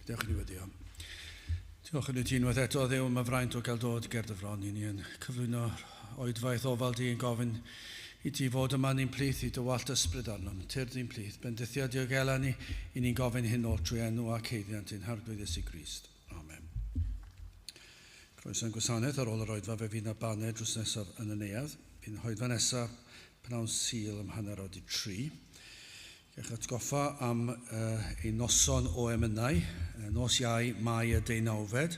Diolch yn wedi am. Diolch yn y unwaith eto, Dduw, mae fraint o gael dod ger dy fron i ni yn cyflwyno oedfaith ofal di yn gofyn i ti fod yma ni'n plith i dy wallt ysbryd arnom. Tyr di'n plith, bendithiad i'w gela ni i ni'n gofyn hyn o trwy enw ac heiddiant i'n harglwydd Iesu Grist. Amen. Croeso'n gwasanaeth ar ôl yr oedfa fe fydd na baned drws nesaf yn y neuadd. Fy'n hoedfa nesaf pnawn Sul ym hanner oed i 3. Gech atgoffa am ein noson o emynau, nos Iau, Mai y 19,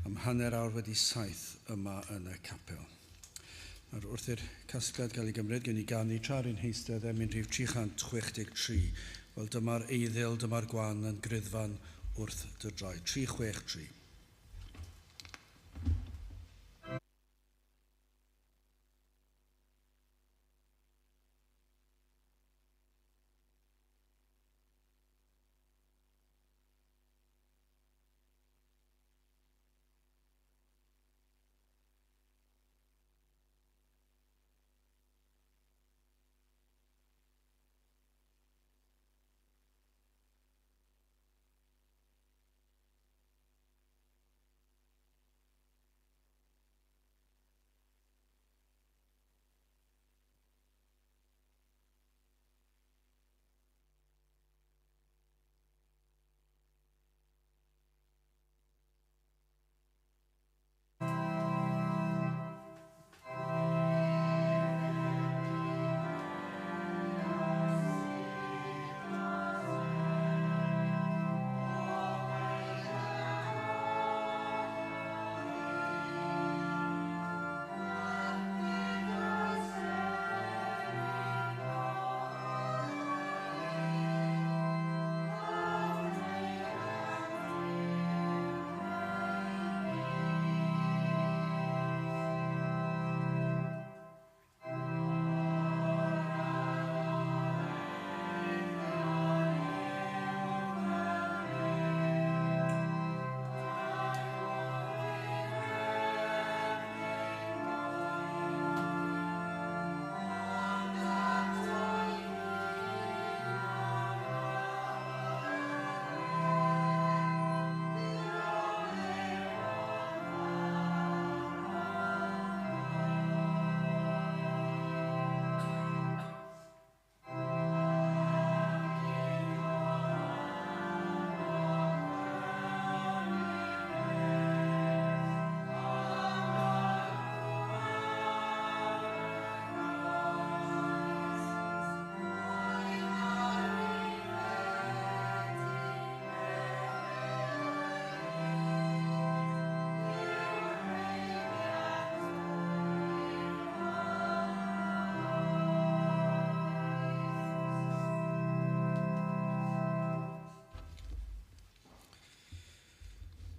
am hanner awr wedi 7 yma yn y capel. Nawr, wrth i'r casgliad gael ei gymryd, gen i ganu tra'r un heistedd emyn rhif 363. Wel, dyma'r eiddyl, dyma'r gwan yn gryddfan wrth dy droi. 363.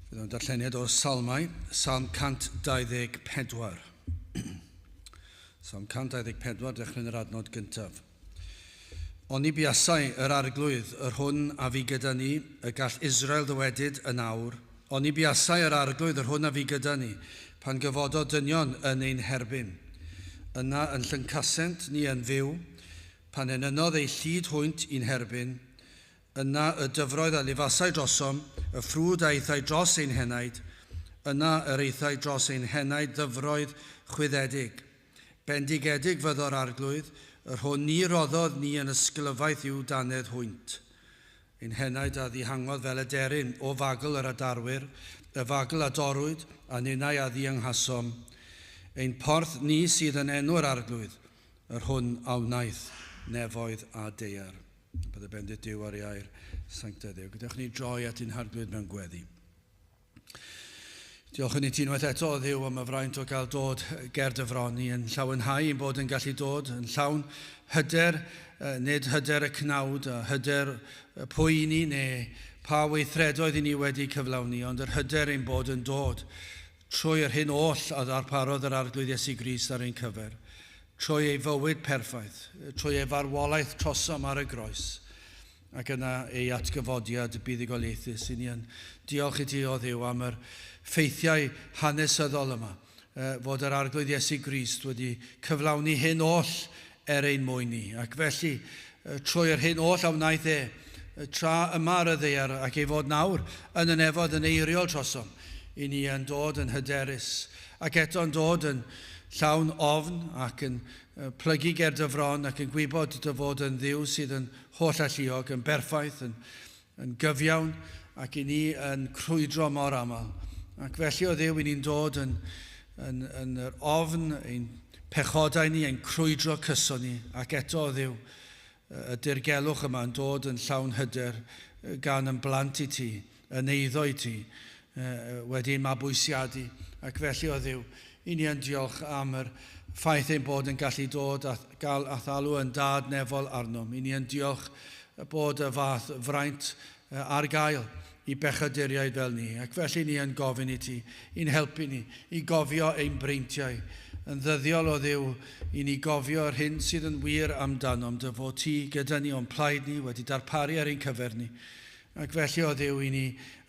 Bydd o'n darlleniad o Salmau, Salm 124. Salm 124, dechrau'n yr adnod gyntaf. Oni buasau yr arglwydd, yr hwn a fi gyda ni, y gall Israel ddywedyd yn awr. Oni buasau yr arglwydd, yr hwn a fi gyda ni, pan gyfododd dynion yn ein herbyn. Yna yn Llyncasent ni yn fyw, pan enynodd ei llyd hwynt i'n herbyn. Yna y dyfroedd a lifasau drosom, y ffrwd a eithau dros ein henaid. Yna yr eithau dros ein henaid ddyfroedd chwyddedig. Bendigedig fyddo'r arglwydd, yr hwn ni roddodd ni yn ysglyfaeth i'w danedd hwynt. Ein henaid a ddihangodd fel y deryn o fagl yr adarwyr, y fagl a dorwyd, a ninau a ddianghasom. Ein porth ni sydd yn enw'r arglwydd, yr hwn a wnaeth nefoedd a deiar. Bydd y bendit Duw ar ei air sancta Dduw. Gydewch ni droi at un harglwydd mewn gweddi. Diolch yn i ti unwaith eto o Dduw am y fraint o gael dod ger dy fron ni yn llawenhau ein bod yn gallu dod yn llawn hyder, nid hyder y cnawd a hyder poeni neu pa weithredoedd i ni wedi cyflawni, ond yr hyder ein bod yn dod trwy'r hyn oll a ddarparodd yr arglwydd Iesu Grist ar ein cyfer. Trwy ei fywyd perffaith, trwy ei farwolaeth trosom ar y groes, ac yna ei atgyfodiad buddugoliaethus. I ni yn diolch i ti o Dduw am yr ffeithiau hanesyddol yma, fod yr arglwydd Iesu Grist wedi cyflawni hyn oll ein mwyn ni. Ac felly, trwy'r hyn oll a wnaeth tra yma'r y ddear ac ei fod nawr yn y nefod yn eiriol trosom. I ni yn dod yn hyderus ac eto'n dod yn llawn ofn ac yn plygu ger dyfron ac yn gwybod dy fod yn ddiw sydd yn holl alluog, yn berffaith, yn gyfiawn ac i ni yn crwydro mor aml. Ac felly o ddiw i ni'n dod yn yr ofn, ein pechodau ni, ein crwydro cyson ni ac eto o ddiw y dirgelwch yma yn dod yn llawn hyder gan yn blant i ti, yn eiddo i ti, wedi'n mabwysiadu. Ac felly o ddiw, i ni yn diolch am yr ffaith ein bod yn gallu dod a gael a thalw yn dad nefol arnom. I ni yn diolch bod y fath fraint ar gael i bechaduriaid fel ni. Ac felly ni yn gofyn i ti, i'n helpu ni, i gofio ein breintiau. Yn ddyddiol o ddiw, i ni gofio yr hyn sydd yn wir amdanom, dy fod ti gyda ni o'n plaid ni, wedi darparu ar ein cyfer ni. Ac felly o ddiw i ni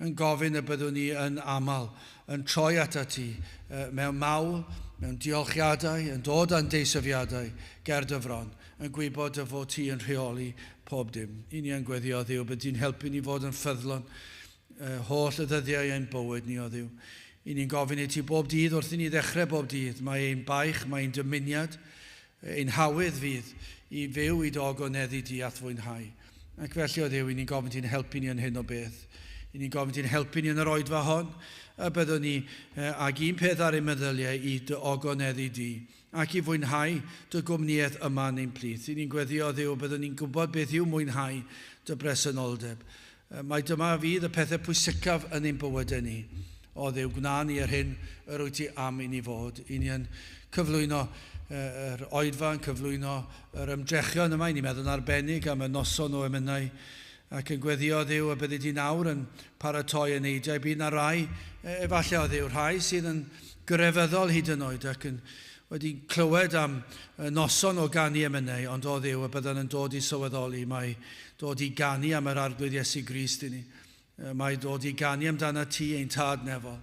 yn gofyn y byddwn ni yn aml, yn troi ata ti mewn mawl, mewn diolchiadau, yn dod â'n deisyfiadau ger dyfron, yn gwybod dy fod ti yn rheoli pob dim. I ni yn gweddio ddiw, bydd ti'n helpu ni fod yn ffyddlon holl y ddyddiau ein bywyd ni o ddiw. I ni'n gofyn i ti bob dydd wrth i ni ddechrau bob dydd. Mae ein baich, mae ein dymuniad, ein hawydd fydd i fyw i dogoneddu di at fwynhau. Ac felly o ddiw, i ni'n gofyn ti'n helpu ni yn hyn o beth. I ni'n gofyn ti'n helpu ni yn yr oedfa hon, a byddwn ni ag un peth ar ein meddyliau i dy ogoneddu di, ac i fwynhau dy gwmniaeth yma yn ein plith. I ni'n gweddio o ddiw, byddwn ni'n gwybod beth yw mwynhau dy bresenoldeb. Mae dyma fydd y pethau pwysicaf yn ein bywydau ni. O ddiw, gwna ni ar hyn yr wyt ti am i ni fod. I ni yn cyflwyno yr oedfa, yn cyflwyno yr ymdrechion yma. I ni'n meddwl yn arbennig am y noson o emynau. Ac yn gweddio o ddiw, y byddi di nawr yn paratoi yn eidiau. Bydd na rai, efallai o ddiw, rhai sydd yn grefyddol hyd yn oed ac yn wedi clywed am noson o ganu emynau, ond o ddiw, y bydden yn dod i sylweddoli, mae dod i ganu am yr arglwydd Iesu Grist i ni. Mae dod i ganu amdana ti ein tad nefol,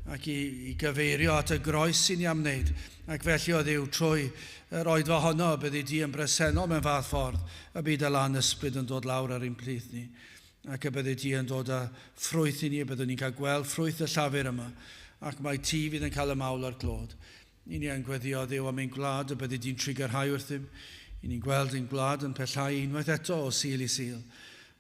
ac i gyfeirio at y groes sy'n i am wneud. Ac felly o ddiw, trwy yr oedfa honno, byddi di yn bresennol mewn fath ffordd, y byd y lan ysbryd yn dod lawr ar ein plith ni. Ac y byddi di yn dod â ffrwyth i ni, byddwn ni'n cael gweld ffrwyth y llafur yma, ac mae ti fydd yn cael y mawl ar glod. I ni yn gweddio ddiw am ein gwlad, y byddi di'n trigyrhau wrthym. I ni'n gweld ein gwlad yn pellhau unwaith eto o sil i sil.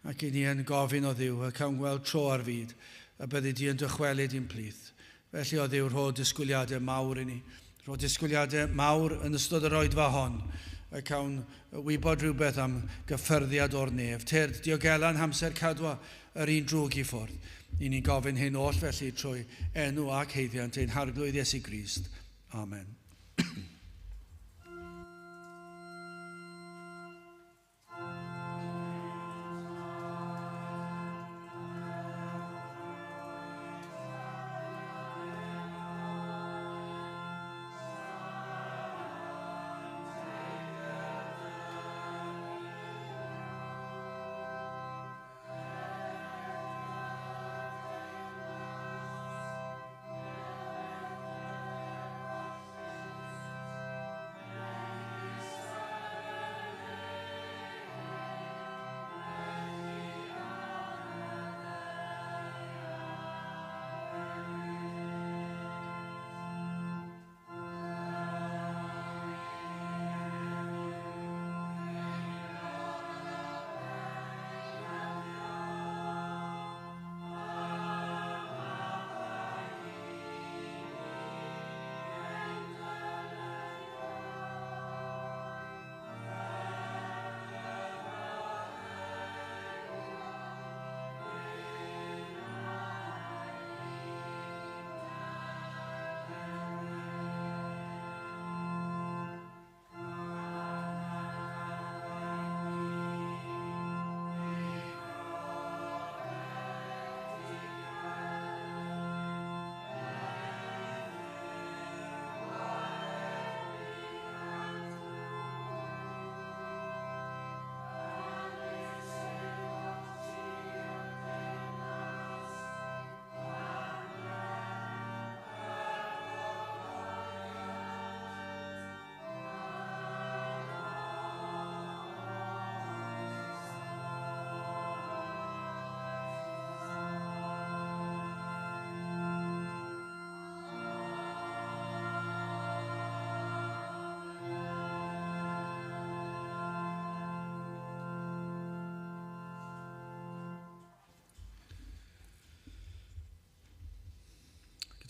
Ac i ni yn gofyn o ddiw, ac am gweld tro ar fyd, y byddi di yn dychwelyd i'n plith. Felly o ddiw, rho disgwyliadau mawr i ni. Rho disgwyliadau mawr yn ystod yr oedfa hon, ac awn wybod rhywbeth am gyffyrddiad o'r nef. Ter diogelan hamser cadwa yr un drwg i ffwrdd. I ni'n gofyn hyn oll felly trwy enw ac heiddiant ein harglwydd Iesu Grist. Amen.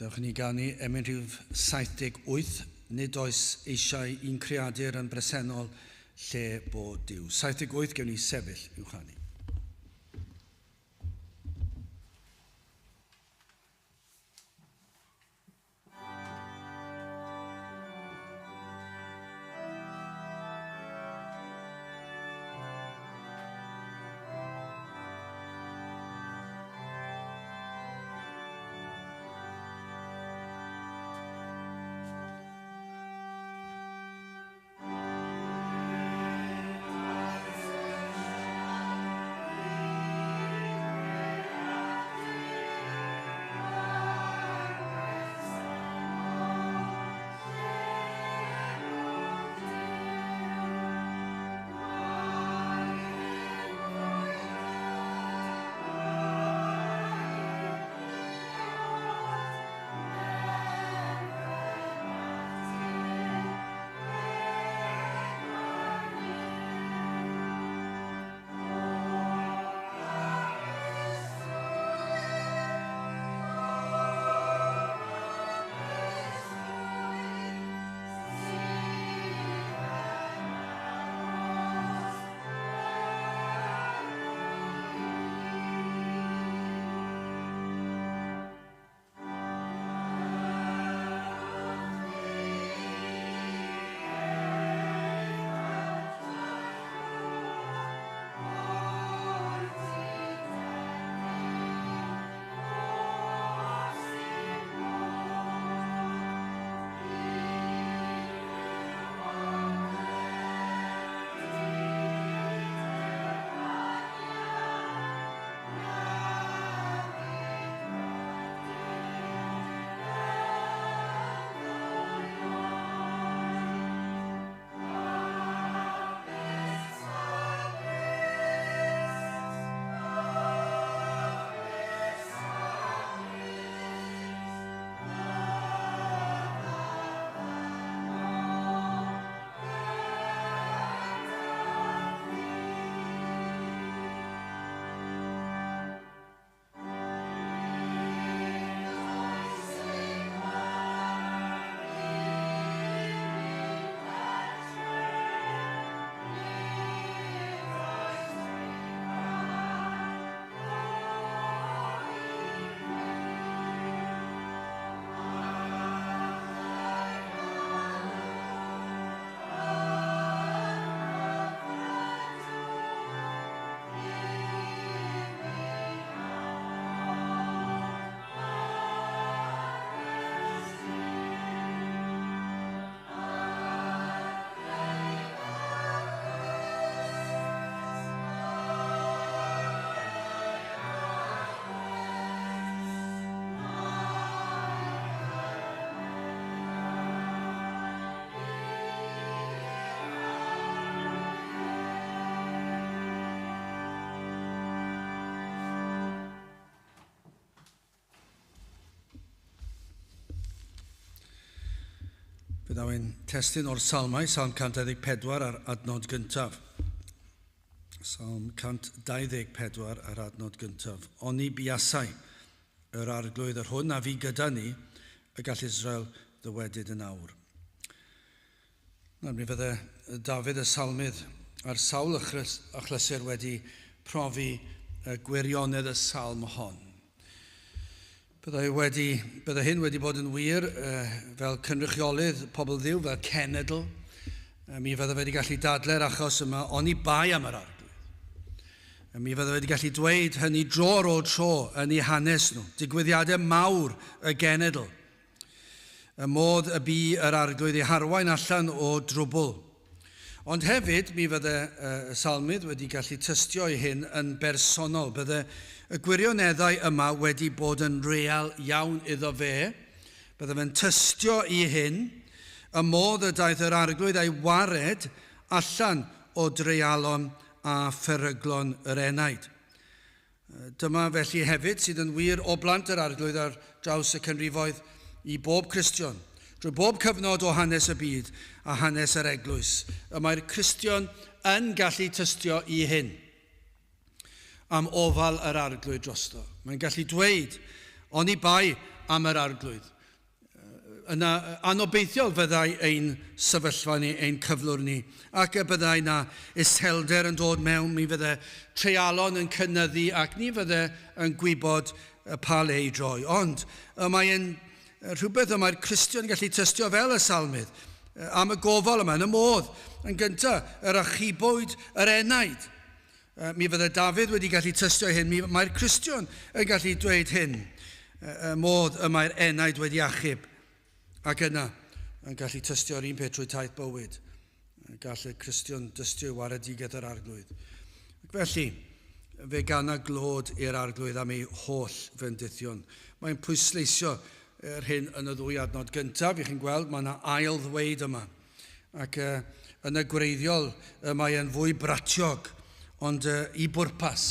Dewch ni ganu Emynau 78, nid oes eisiau un creadur yn bresennol lle bod Duw. 78 gewn ni sefyll i'w chanu. Byddai'n testyn o'r salmau, Salm 124 ar adnod gyntaf. Salm 124 ar adnod gyntaf. Oni biasau yr arglwydd yr hwn a fi gyda ni y gall Israel ddywedyd yn awr. Mi fydde Dafydd y Salmydd ar sawl achlysur wedi profi gwirionedd y salm hon. Bydde hyn wedi bod yn wir fel cynrychiolydd pobl Dduw, fel cenedl. Mi fydde wedi gallu dadlau'r achos yma oni bai am yr arglwydd. Mi fydde wedi gallu dweud hynny dro ar ôl tro yn eu hanes nhw. Digwyddiadau mawr y genedl. Y modd y bu yr arglwydd i harwain allan o drwbl. Ond hefyd, mi fydde y salmydd wedi gallu tystio i hyn yn bersonol. Bydde y gwirioneddau yma wedi bod yn real iawn iddo fe. Bydde fe'n tystio i hyn, y modd y daeth yr arglwydd ei wared allan o dreialon a pheryglon yr enaid. Dyma felly hefyd sydd yn wir o blant yr arglwydd ar draws y canrifoedd i bob Cristion. Drwy bob cyfnod o hanes y byd a hanes yr eglwys, y mae'r Cristion yn gallu tystio i hyn am ofal yr arglwydd drosto. Mae'n gallu dweud, oni bai am yr arglwydd. Yna anobeithiol fyddai ein sefyllfa ni, ein cyflwr ni, ac y byddai na iselder yn dod mewn, mi fyddai treialon yn cynyddu, ac ni fyddai yn gwybod pa le i droi. Ond mae'n rhywbeth y mae'r Cristion yn gallu tystio fel y salmydd, am y gofal yma, yn y modd, yn gyntaf, yr achubwyd, yr enaid. Mi fydde Dafydd wedi gallu tystio hyn, mae'r Cristion yn gallu dweud hyn, y modd y mae'r enaid wedi achub. Ac yna, yn gallu tystio'r un peth trwy taith bywyd. Gall y Cristion dystio waradigeth yr arglwydd. Ac felly, fe ganna glod i'r arglwydd am ei holl fendithion. Mae'n pwysleisio yr hyn yn y ddwy adnod gyntaf. I chi'n gweld, mae yna ail ddweud yma. Ac yn y gwreiddiol, mae'n fwy bratiog, ond i bwrpas.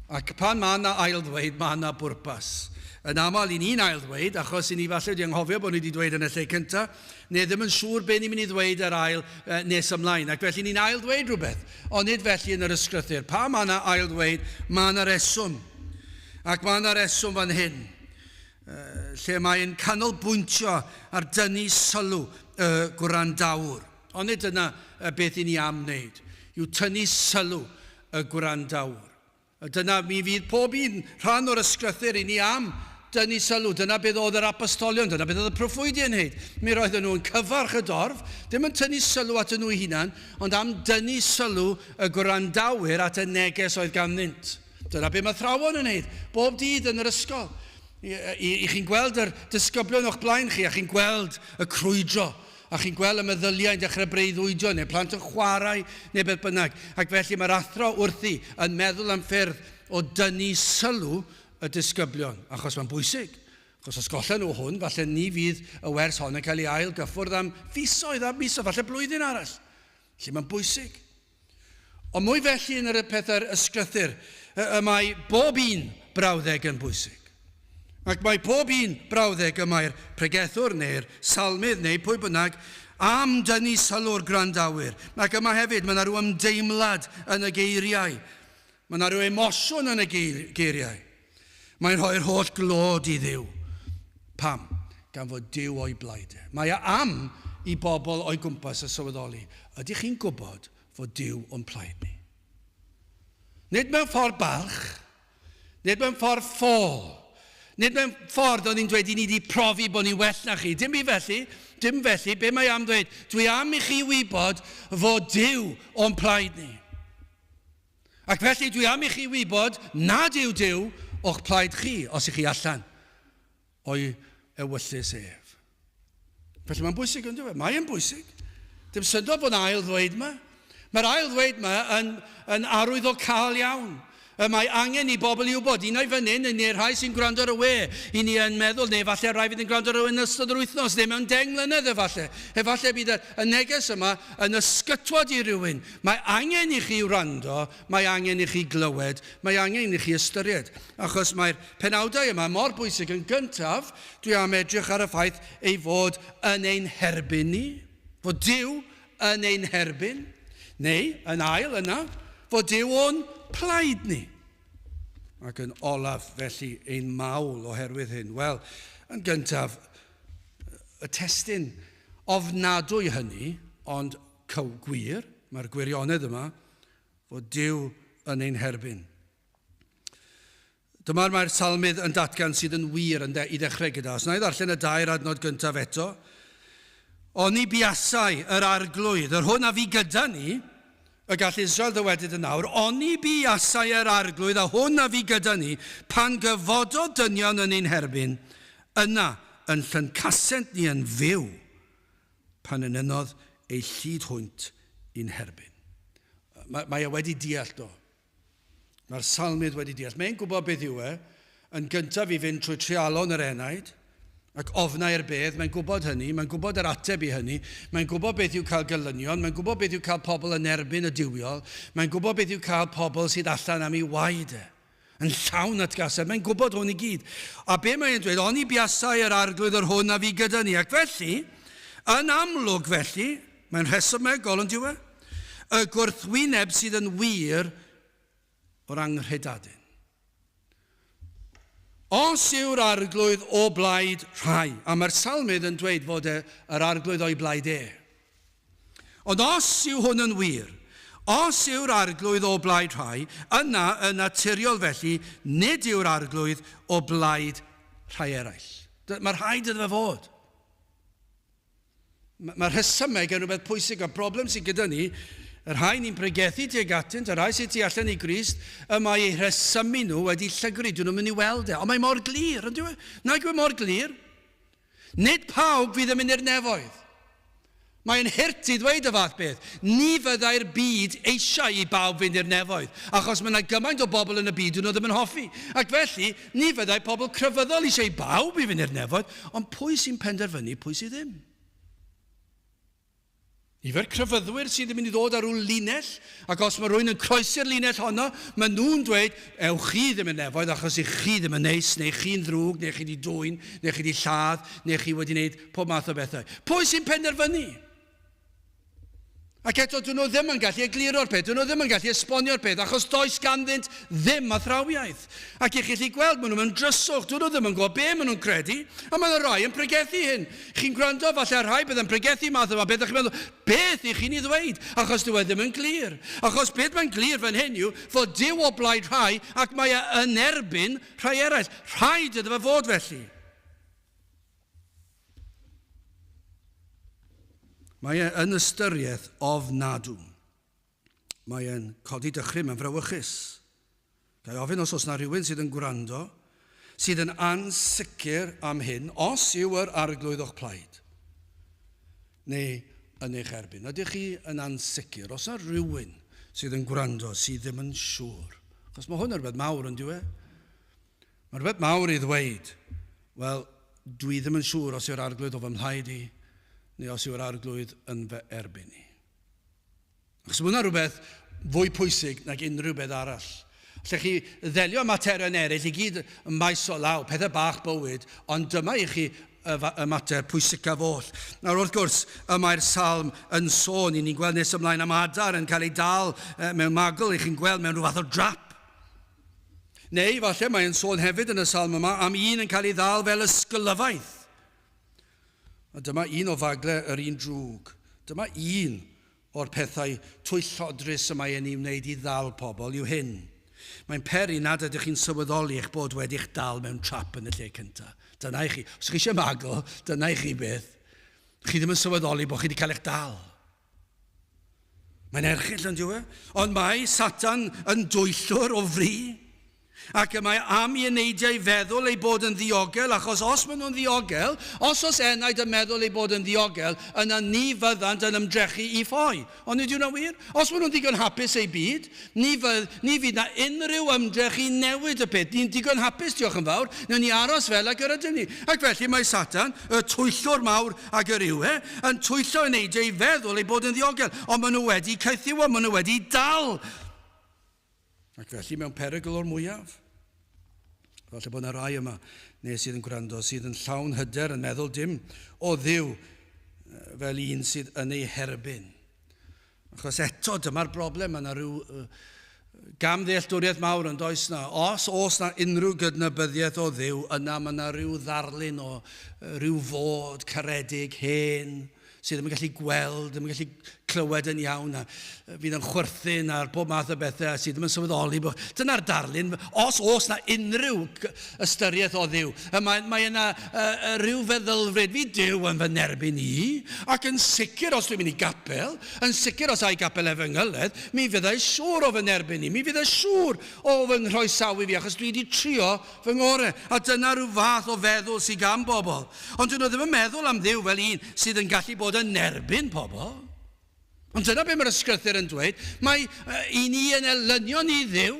Ac pan mae yna ail ddweud, mae yna bwrpas. Yn aml i ni'n ail ddweud, achos i ni falle wedi anghofio bod ni wedi dweud yn y lle cyntaf, neu ddim yn siŵr be ni'n mynd i ddweud yr ail nes ymlaen. Ac felly ni'n ail ddweud rhywbeth, ond nid felly yn yr ysgrythyr. Pa mae yna ail ddweud, mae yna reswm. Ac mae yna reswm fan hyn, lle mae'n canolbwyntio ar dynnu sylw y gwrandawr. Ond nid yna beth i ni am wneud, yw tynnu sylw y gwrandawr. Dyna mi fydd pob un rhan o'r ysgrythyr i ni am dynnu sylw. Dyna beth oedd yr apostolion, dyna beth oedd y proffwydi yn neud. Mi roedden nhw'n cyfarch y dorf, ddim yn tynnu sylw at nhw hunan, ond am dynnu sylw y gwrandawyr at y neges oedd ganddynt. Dyna beth mae athrawon yn neud, bob dydd yn yr ysgol. I chi'n gweld yr disgyblion o'ch blaen chi, a chi'n gweld y crwydro, a chi'n gweld y meddyliau'n dechrau breuddwydio, neu plant yn chwarae, neu beth bynnag. Ac felly mae'r athro wrthi yn meddwl am ffyrdd o dynnu sylw y disgyblion, achos mae'n bwysig. Achos os gollen nhw hwn, falle ni fydd y wers hon yn cael ei ail gyffwrdd am fisoedd a misoedd, falle blwyddyn arall. Felly mae'n bwysig. Ond mwy felly yn yr pethau'r ysgrythyr, mae bob un brawddeg yn bwysig. Ac mae pob un brawddeg y mae'r pregethwr neu'r salmydd neu pwy bynnag am dynnu sylw'r grandawyr. Ac yma hefyd, mae yna rhyw ymdeimlad yn y geiriau. Mae yna rhyw emosiwn yn y geiriau. Mae'n rhoi'r holl glod i Dduw. Pam? Gan fod Duw o'i blaid. Mae am i bobl o'i gwmpas y sylweddoli. Ydych chi'n gwybod fod Duw o'n plaid ni? Nid mewn ffordd balch, nid mewn ffordd ffôl, nid mewn ffordd o'n i'n dweud i ni wedi profi bod ni'n well na chi. Dim felly, be mae am dweud? Dwi am i chi wybod fod Duw o'n plaid ni. Ac felly dwi am i chi wybod nad yw Duw o'ch plaid chi, os ych chi allan o'i ewyllus ef. Felly mae'n bwysig yn dweud, mae'n bwysig. Dim syndod bod ail ddweud yma. Mae'r ail ddweud yma yn arwyddocâl iawn. Mae angen i bobl i wybod, unai fan hyn, neu'r rhai sy'n gwrando ar y we, i ni yn meddwl, neu falle rai fydd yn gwrando ar y we yn ystod yr wythnos, neu mewn 10 mlynedd efallai. Efallai bydd y neges yma yn ysgytwad i rywun. Mae angen i chi wrando, mae angen i chi glywed, mae angen i chi ystyried. Achos mae'r penawdau yma mor bwysig yn gyntaf, dwi am edrych ar y ffaith ei fod yn ein herbyn ni, fod Duw yn ein herbyn, neu yn ail yna, fod Duw o'n plaid ni. Ac yn olaf felly ein mawl oherwydd hyn. Wel, yn gyntaf, y testyn ofnadwy hynny, ond gwir, mae'r gwirionedd yma, fod Duw yn ein herbyn. Dyma'r mae'r salmydd yn datgan sydd yn wir i ddechrau gyda. Os na i ddarllen y 2 adnod gyntaf eto. Oni biasau yr arglwydd, yr hwn a fi gyda ni, y gall Israel ddywedyd yn nawr, oni biasau yr arglwydd a hwn a fi gyda ni, pan gyfododd dynion yn ein herbyn, yna yn llyn-casent ni yn fyw, pan ynynodd ei llyd hwynt i'n herbyn. Mae wedi deall do. Mae'r salmydd wedi deall. Mae'n gwybod beth yw yn gyntaf i fynd trwy trialon yr enaid, ac ofnau'r bedd, mae'n gwybod hynny, mae'n gwybod yr ateb i hynny, mae'n gwybod beth yw cael gylynion, mae'n gwybod beth yw cael pobl yn erbyn y diwiol, mae'n gwybod beth yw cael pobl sydd allan am ei waed yn llawn atgasau, mae'n gwybod hwn i gyd. A be mae'n dweud, oni biasau yr arglwydd yr hwn a fi gyda ni, ac felly, yn amlwg felly, mae'n rhesymegol yn diwedd, y gwrthwyneb sydd yn wir o'r anghredadyn. Os yw'r arglwydd o blaid rhai, a mae'r salmydd yn dweud fod yr arglwydd o'i blaid e. Ond os yw hwn yn wir, os yw'r arglwydd o blaid rhai, yna yn naturiol felly, nid yw'r arglwydd o blaid rhai eraill. Mae'r rhaid iddo fe fod. Mae'r rhesymeg yn rhywbeth pwysig, a problem sydd gyda ni, yr rhai ni'n pregethu tuag atynt, yr rhai sydd tu allan i Crist, y mae eu rhesymu nhw wedi llygru, dyn nhw'n mynd i weld e. Ond mae mor glir, ynddo e? Nag yw e mor glir? Nid pawb fydd yn mynd i'r nefoedd. Mae'n hirt i ddweud y fath beth. Ni fyddai'r byd eisiau i bawb fynd i'r nefoedd, achos mae yna gymaint o bobl yn y byd dyn nhw ddim yn hoffi. Ac felly, ni fyddai pobl crefyddol eisiau i bawb i fynd i'r nefoedd, ond pwy sy'n penderfynu, pwy sydd ddim? Nifer crefyddwyr sydd yn mynd i ddod ar ôl linell, ac os mae rhywun yn croesi'r linell honno, mae nhw'n dweud, ewch chi ddim yn nefoedd achos i chi ddim yn neis, neu chi'n ddrwg, neu chi di dwyn, neu chi di lladd, neu chi wedi wneud pob math o bethau. Pwy sy'n penderfynu? Ac eto, dyn nhw ddim yn gallu egluro'r peth, dyn nhw ddim yn gallu esbonio'r peth, achos does ganddynt ddim athrawiaeth. Ac i chi allu gweld, maen nhw'n dryswch, dyn nhw ddim yn gwybod be maen nhw'n credu, a mae'n rhai yn pregethu hyn. Chi'n gwrando, falle rhai bydd yn pregethu math yma, beth ych chi'n meddwl, beth i chi'n ei ddweud, achos dyw e ddim yn glir. Achos beth mae'n glir fan hyn yw, fod Duw o blaid rhai, ac mae yn erbyn rhai eraill. Rhaid iddo fe fod felly. Mae yn ystyriaeth ofnadw. Mae e'n codi dychryn mewn frawychus. Gai ofyn os yna rhywun sydd yn gwrando, sydd yn ansicr am hyn, os yw yr arglwydd o'ch plaid, neu yn eich erbyn. Ydych chi yn ansicr, os yna rhywun sydd yn gwrando, sydd ddim yn siŵr. Achos mae hwn yn rhywbeth mawr yn diwe. Mae rhywbeth mawr i ddweud, wel, dwi ddim yn siŵr os yw'r arglwydd o fy mhlaid i, neu os yw'r arglwydd yn fy erbyn ni. Achos mae hwnna rhywbeth fwy pwysig nag unrhyw beth arall. Lle chi ddelio materion eraill i gyd yn maes o law, pethau bach bywyd, ond dyma i chi y mater pwysicaf oll. Nawr wrth gwrs, mae'r Salm yn sôn, i ni'n gweld nes ymlaen am adar yn cael ei dal mewn magl, i chi'n gweld mewn rhyw fath o drap. Neu, falle, mae'n sôn hefyd yn y Salm yma am un yn cael ei ddal fel ysgylyfaeth. A dyma un o fagle yr un drwg. Dyma un o'r pethau twyllodrus y mae yn ei wneud i ddal pobl yw hyn. Mae'n peri nad ydych chi'n sylweddoli eich bod wedi'ch dal mewn trap yn y lle cyntaf. Dyna i chi. Os chi eisiau magl, dyna i chi beth. Chi ddim yn sylweddoli bod chi wedi cael eich dal. Mae'n erchyll yn diwe. Ond mae Satan yn dwyllwr o fri. Ac mae am i yneidiau feddwl ei bod yn ddiogel, achos os maen nhw'n ddiogel, os enaid yn meddwl ei bod yn ddiogel, yna ni fyddant yn ymdrechu i ffoi. Ond nid yw'n wir? Os maen nhw'n digon hapus ei byd, ni fydd na unrhyw ymdrech i newid y peth. Ni'n digon hapus, diolch yn fawr, na ni aros fel ac yr ydyn ni. Ac felly mae Satan, y twyllwr mawr ag yr yw yn twyllo yneidiau ei feddwl ei bod yn ddiogel. Ond maen nhw wedi caethiwo, maen nhw wedi dal. Ac felly mewn perygl o'r mwyaf. Falle bod yna rai yma, neu sydd yn gwrando, sydd yn llawn hyder yn meddwl dim o Dduw fel un sydd yn ei herbyn. Achos eto, dyma'r broblem, yna rhyw gamddealltwriaeth mawr yn does na. Os oes na unrhyw gydnabyddiaeth o Dduw, yna mae yna rhyw ddarlun o rhyw fod caredig hen, sydd ddim yn gallu gweld, ddim yn gallu clywed yn iawn, a fydd yn chwyrthyn ar bob math o bethau, sydd ddim yn sylweddoli. Dyna'r darlun, os oes na unrhyw ystyriaeth o Dduw. Mae yna rhyw feddylfryd, fi Duw yn fy nerbyn i, ac yn sicr os dwi'n mynd i gapel, yn sicr os ai gapel e fy ngyledd, mi fyddai siŵr o fy nerbyn i, mi fyddai siŵr o fy nghroesawu fi, achos dwi wedi trio fy ngorau. A dyna rhyw fath o feddwl sydd gan bobl. Ond dyn nhw ddim yn meddwl am Dduw fel un sydd yn gallu bod yn nerbyn pobl. Ond dyna be mae'r ysgrythyr yn dweud, mae i ni yn elynion i Dduw,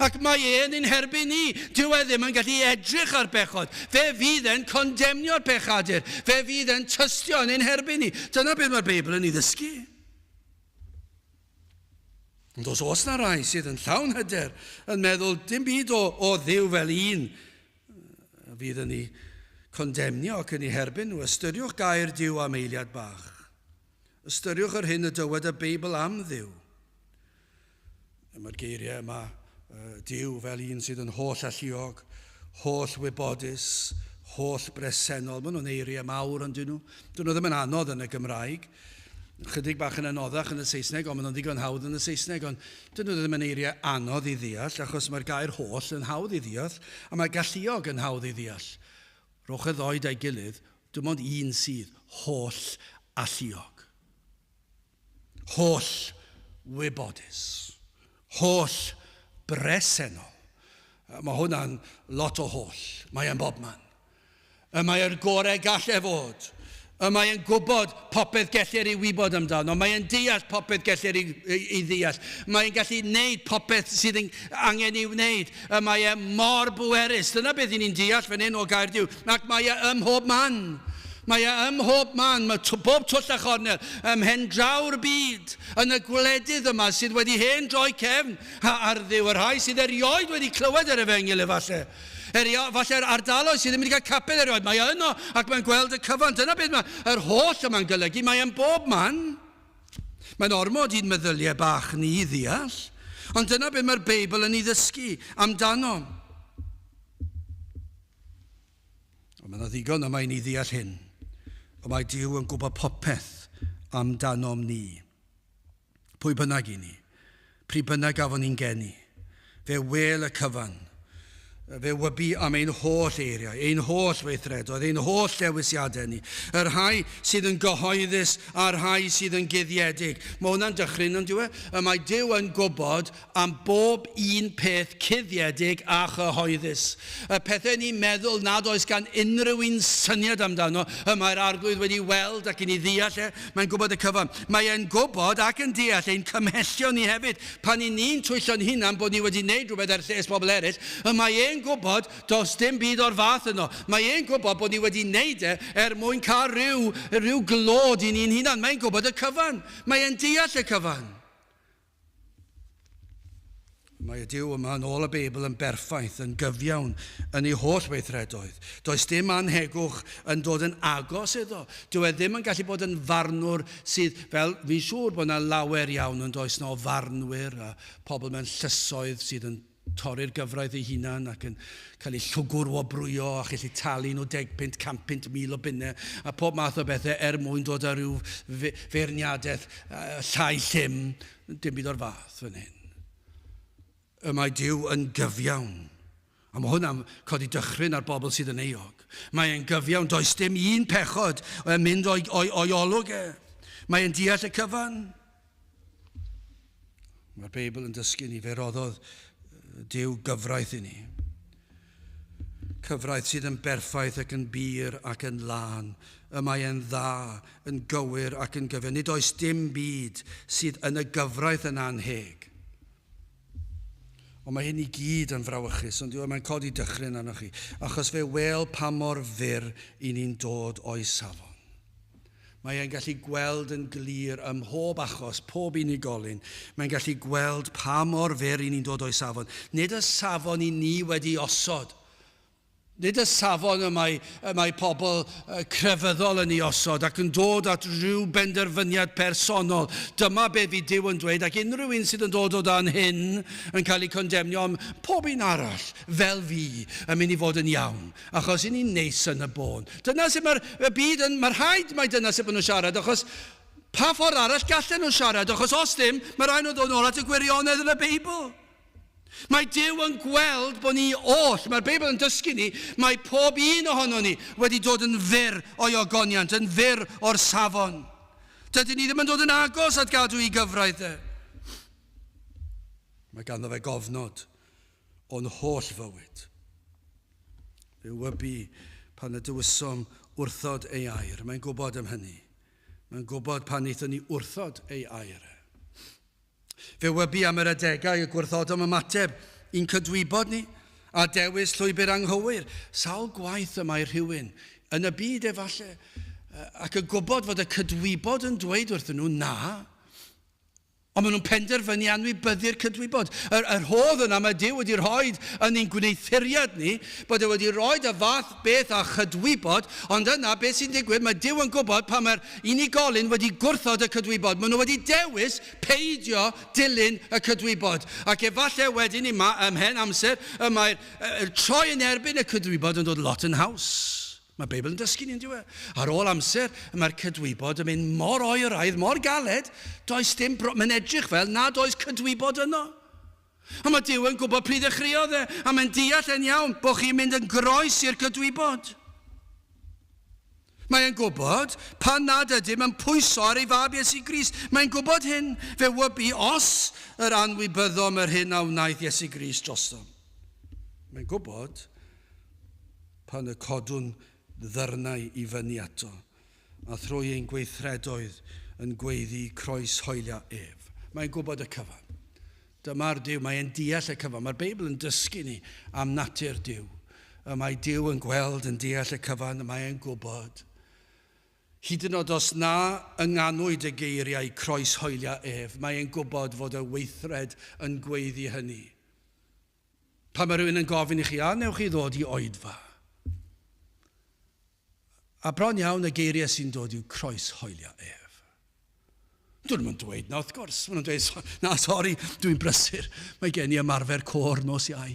ac mae e'n ein herbyn ni. Dyw e ddim yn gallu edrych ar bechod. Fe fydd e'n condemnio'r pechadur. Fe fydd e'n tystio yn ein herbyn ni. Dyna be mae'r Beibl yn ei ddysgu. Ond os na rai sydd yn llawn hyder, yn meddwl dim byd o Dduw fel un, fydd yn ei condemnio ac yn ei herbyn nhw. Ystyriwch gair Duw am eiliad bach. Ystyriwch yr hyn y dywed y Beibl am Dduw. Mae'r geiriau yma, Duw fel un sydd yn holl alluog, holl wybodus, holl bresennol. Maen nhw'n eiriau mawr ond dyn nhw. Dyn nhw ddim yn anodd yn y Gymraeg. Chydig bach yn anoddach yn y Saesneg, ond maen nhw'n ddigon hawdd yn y Saesneg, ond dyn nhw ddim yn eiriau anodd i ddeall, achos mae'r gair holl yn hawdd i ddeall, a mae galluog yn hawdd i ddeall. Rhowch y ddoi da'i gilydd, dim ond un sydd, holl a lluog. Holl wybodus. Holl bresennol. Mae hwnna'n lot o holl. Mae e'n bobman. Mae'r gorau gall e fod. Mae e'n gwybod popeth gellir i wybod amdano. Mae e'n deall popeth gellir i ddeall. Mae e'n gallu wneud popeth sydd angen i wneud. Mae e mor bwerus. Dyna beth i ni'n deall fan hyn o Gaerdyw. Ac mae e ym mhob man. Mae e ym mhob man, mae bob twll a chornel, ymhen draw'r byd, yn y gwledydd yma sydd wedi hen droi cefn ar Dduw, yr rhai sydd erioed wedi clywed yr efengyl efallai. Falle'r ardaloedd sydd ddim wedi cael capel erioed, mae e yno ac mae'n gweld y cyfan. Dyna beth mae'r holl yma'n golygu, mae e'n bob man. Mae'n ormod i'n meddyliau bach ni i ddeall, ond dyna beth mae'r Beibl yn ei ddysgu amdano. Ond mae'n ddigon yma i ni ddeall hyn. O mae Duw yn gwybod popeth amdanom ni. Pwy bynnag i ni, pryd bynnag afon ni'n geni, fe wel y cyfan, fe wybu am ein holl eiriau, ein holl weithredoedd, ein holl dewisiadau ni. Yr rhai sydd yn gyhoeddus a'r rhai sydd yn guddiedig. Mae hwnna'n dychryn yn diwe. Mae Duw yn gwybod am bob un peth cuddiedig a chyhoeddus. Y pethau ni'n meddwl nad oes gan unrhyw un syniad amdano, mae'r arglwydd wedi weld ac yn ei ddeall. Mae'n gwybod y cyfan. Mae e'n gwybod ac yn deall ein cymhellion ni hefyd. Pan ni'n twyllo'n hunan bod ni wedi gwneud rhywbeth ar lles pobl eraill, mae e'n gwybod does dim byd o'r fath yno. Mae e'n gwybod bod ni wedi wneud mwyn cael rhyw glod i ni'n hunan. Mae'n gwybod y cyfan. Mae e'n deall y cyfan. Mae y Duw yma yn ôl y Beibl yn berffaith, yn gyfiawn, yn ei holl weithredoedd. Does dim anhegwch yn dod yn agos iddo. Dyw e ddim yn gallu bod yn farnwr sydd, fel fi'n siŵr bod yna lawer iawn yn does na o farnwyr a pobl mewn llysoedd sydd yn torri'r gyfraith ei hunan ac yn cael ei llwgwr o brwyo a chael ei talu nhw 10,000, 100,000, 1,000 o bunnau a pob math o bethau mwyn dod â rhyw feirniadaeth llai llym, dim byd o'r fath fan hyn. Mae Duw yn gyfiawn. A mae hwnna'n codi dychryn ar bobl sydd yn eog. Mae e'n gyfiawn, does dim un pechod yn mynd o'i olwg e. Mae e'n deall y cyfan. Mae'r Beibl yn dysgu ni, fe roddodd Duw gyfraith i ni. Cyfraith sydd yn berffaith ac yn bir ac yn lân. Mae e'n dda, yn gywir ac yn gyfiawn. Nid oes dim byd sydd yn y gyfraith yn anheg. Ond mae hyn i gyd yn frawychus, ond mae'n codi dychryn arnoch chi, achos fe wel pa mor fyr i ni'n dod o'i safon. Mae e'n gallu gweld yn glir ym mhob achos, pob unigolyn. Mae'n gallu gweld pa mor fyr i ni'n dod o'i safon. Nid y safon i ni wedi osod. Nid y safon y mae pobl crefyddol yn ei osod ac yn dod at rhyw benderfyniad personol. Dyma be fi Duw yn dweud ac unrhyw un sydd yn dod o dan hyn yn cael ei condemnio am pob un arall fel fi yn mynd i fod yn iawn achos i ni'n neis yn y bôn. Dyna sydd mae'r byd yn, mae'r rhaid mae dyna sydd nhw'n siarad achos pa ffordd arall gallen nhw siarad achos os dim mae rhaid nhw ddod nôl at y gwirionedd yn y Beibl. Mae Duw yn gweld bod ni oll, mae'r Beibl yn dysgu ni, mae pob un ohono ni wedi dod yn fyr o'i ogoniant, yn fyr o'r safon. Dydyn ni ddim yn dod yn agos at gadw i gyfraith e. Mae ganddo fe gofnod o'n holl fywyd. Fe wybu pan y dywysom wrthod ei air. Mae'n gwybod am hynny. Mae'n gwybod pan wnaethon ni wrthod ei air e. Fe wybu am yr adegau y gwrthodom ymateb i'n cydwybod ni a dewis llwybr anghywir. Sawl gwaith yma i rhywun yn y byd efallai ac yn gwybod fod y cydwybod yn dweud wrthyn nhw na, Ond maen nhw'n penderfynu anwybyddu'r cydwybod. Yr hodd yna mae Duw wedi rhoi yn ein gwneithuriad ni, bod e wedi rhoi y fath beth a chydwybod, ond yna beth sy'n digwydd, mae Duw yn gwybod pa mae'r unigolyn wedi gwrthod y cydwybod. Maen nhw wedi dewis peidio dilyn y cydwybod. Ac efallai wedyn i ymhen amser, mae'r troi yn erbyn y cydwybod yn dod lot yn haws. Mae Beibl yn dysgu ni'n diwe. Ar ôl amser, mae'r cydwybod yn mynd mor oeraidd, mor galed, does dim mae'n edrych fel nad oes cydwybod yno. A mae Duw yn gwybod pryd ddechreuodd e, a mae'n deall yn iawn bod chi'n mynd yn groes i'r cydwybod. Mae'n gwybod pan nad ydym yn pwyso ar ei fab Iesu Grist. Mae'n gwybod hyn, fe wybu os yr anwybyddom yr hyn a wnaeth Iesu Grist drosto. Mae'n gwybod pan y codwn ddyrnau i fyny ato, a thrwy ein gweithredoedd yn gweiddi croes hoelia ef. Mae'n gwybod y cyfan. Dyma'r Duw, mae'n deall y cyfan. Mae'r Beibl yn dysgu ni am natur Duw. Mae Duw yn gweld, yn deall y cyfan, mae'n gwybod. Hyd yn oed os na ynganwyd y geiriau croes hoelia ef, mae'n gwybod fod y weithred yn gweiddi hynny. Pan mae rhywun yn gofyn i chi, a newch chi ddod i oedfa? A bron iawn y geiriau sy'n dod i'w croes hoelia ef. Dwi'n mynd dweud na, wrth gwrs. Mae'n dweud, na, sori, dwi'n brysur. Mae gen i ymarfer côr nos iau.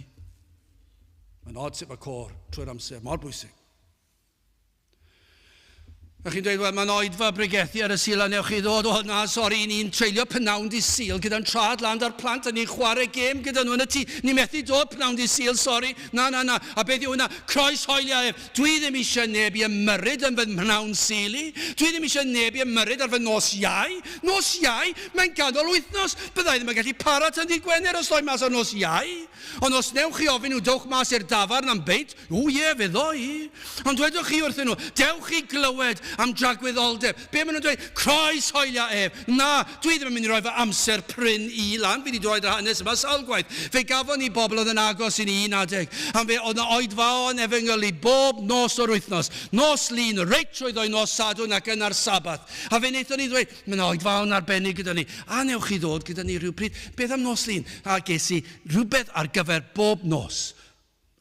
Mae'n od sut mae côr trwy'r amser, mor bwysig. A chi'n dweud, wel, mae'n oedfa bregethu ar y sil a newch chi ddod, o na, sori, ni'n treulio pnawn di sil gyda'n trad lan ar plant a ni'n chwarae gêm gyda nhw yn y tŷ. Ni methu dod pnawn di sil, sori. Na. A beth yw hwnna? Croes hoelia ef. Dwi ddim eisiau neb i ymyrryd yn fy pnawn sili. Dwi ddim eisiau neb i ymyrryd ar fy nos iau. Nos iau, mae'n ganol wythnos. Byddai ddim yn gallu para tan dydd Gwener os doi mas o'r nos iau. Ond os newch chi ofyn nhw, dewch mas i'r dafarn am beit, fe ddoi. Ond dwedwch chi wrthyn nhw, dewch chi glywed am dragwyddoldeb. Be maen nhw'n dweud? Croes hoelia ef. Na, dwi ddim yn mynd i roi fy amser pryn i lan. Fi wedi dweud yr hanes yma sawl gwaith. Fe gafon ni bobl oedd yn agos i ni 11. A fe oedd yna oedfaon efengylu bob nos o'r wythnos. Nos lun, reit trwy ddoi nos Sadwrn ac yn ar Sabath. A fe wnaethon ni ddweud, mae'n oedfaon arbennig gyda ni. A newch chi ddod gyda ni rhywbryd. Beth am nos lun? A ges i rhywbeth ar gyfer bob nos.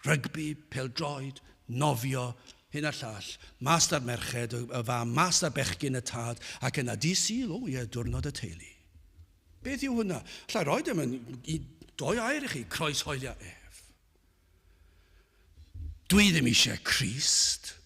Rygbi, pêl-droed, nofio, hyn a llall, mas da'r merched, y fam, mas da'r bechgyn y tad, ac yna di sil, diwrnod y teulu. Beth yw hwnna? Lla roed yma i 2 air i chi, croes hoelia ef. Dwi ddim eisiau Crist.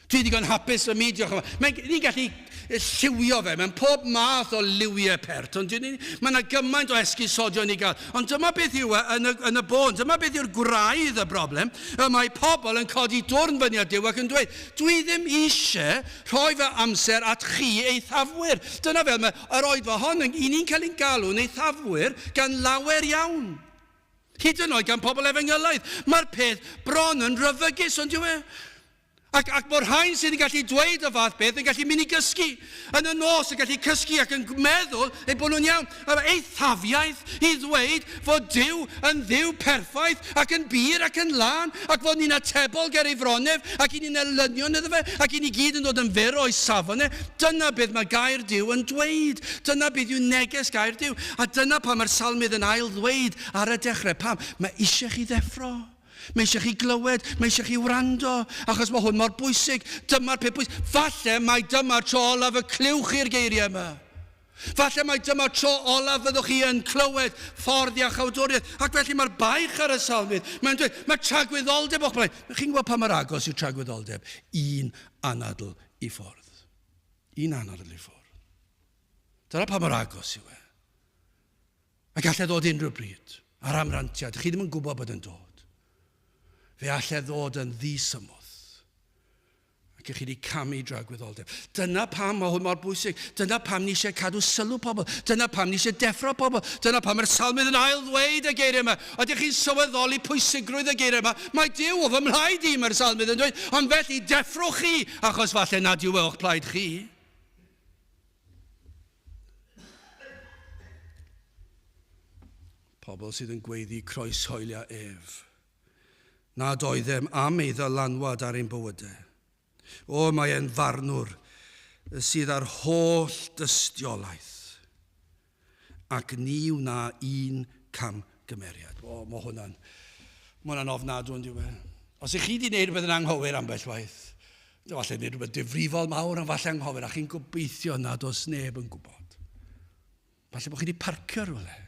Dwi wedi gan hapus fy mi, diolch yn fawr. Ni'n gallu lliwio fe, mae'n pob math o liwiau pert, ond mae yna gymaint o esgusodion i gael. Ond dyma beth yw yn y bôn, dyma beth yw'r gwraidd y broblem, mae pobl yn codi dwrn fyny ar Duw ac yn dweud, dwi ddim eisiau rhoi fy amser at chi eithafwyr. Dyna fel mae'r oedfa hon, i ni'n cael ein galw'n eithafwyr gan lawer iawn. Hyd yn oed gan pobl efengylaidd. Mae'r peth bron yn ryfygus, ond diw e? Ac mae'r rhain sydd yn gallu dweud y fath beth yn gallu mynd i gysgu. Yn y nos yn gallu cysgu ac yn meddwl eu bod nhw'n iawn. Eithafiaeth i ddweud fod Duw yn dduw perffaith ac yn bir ac yn lan ac fod ni'n atebol ger ei fronef ac i ni'n elynion iddo fe ac i ni gyd yn dod yn fyr o'i safon e. Dyna beth mae gair Duw yn dweud. Dyna beth yw neges gair Duw. A dyna pam mae'r salmydd yn ail ddweud ar y dechrau. Pam? Mae eisiau chi ddeffro. Mae eisiau chi glywed, mae eisiau chi wrando, achos mae hwn mor bwysig. Dyma'r peth bwysig. Falle mae dyma'r tro olaf y clywch i'r geiriau yma. Falle mae dyma'r tro olaf fyddwch chi yn clywed ffordd a chawdwriaeth. Ac felly mae'r baich ar y salmydd. Mae'n dweud, mae tragwyddoldeb o'ch blaen. Chi'n gwybod pa mae'r agos i'r tragwyddoldeb? Un anadl i ffwrdd. Un anadl i ffwrdd. Dyna pa mae'r agos i we. A gallai ddod unrhyw bryd. Ar amrantiad. Chi ddim yn gwybod bod yn dod. Fe allai ddod yn ddisymwth. Ac chi wedi camu dragwyddoldeb. Dyna pam mae hwn mor bwysig. Dyna pam ni eisiau cadw sylw pobl. Dyna pam ni eisiau deffro pobl. Dyna pam mae'r salmydd yn ail ddweud y geiriau yma. Ydych chi'n sylweddoli pwysigrwydd y geiriau yma? Mae Duw o fy mhlaid i, mae'r salmydd yn dweud. Ond felly deffrwch chi, achos falle nad yw o'ch plaid chi. Pobl sydd yn gweiddi croes hoelia ef. Nad oeddem am ei ddylanwad ar ein bywydau. Mae e'n farnwr sydd ar holl dystiolaeth. ac ni wna un camgymeriad. O, mae hwnna'n ofnadw yn diwedd. Os ych chi wedi gwneud rhywbeth yn anghywir ambell waith, falle gwneud rhywbeth difrifol mawr yn falle anghywir, a chi'n gobeithio nad oes neb yn gwybod. Falle bod chi wedi parcio rhywle.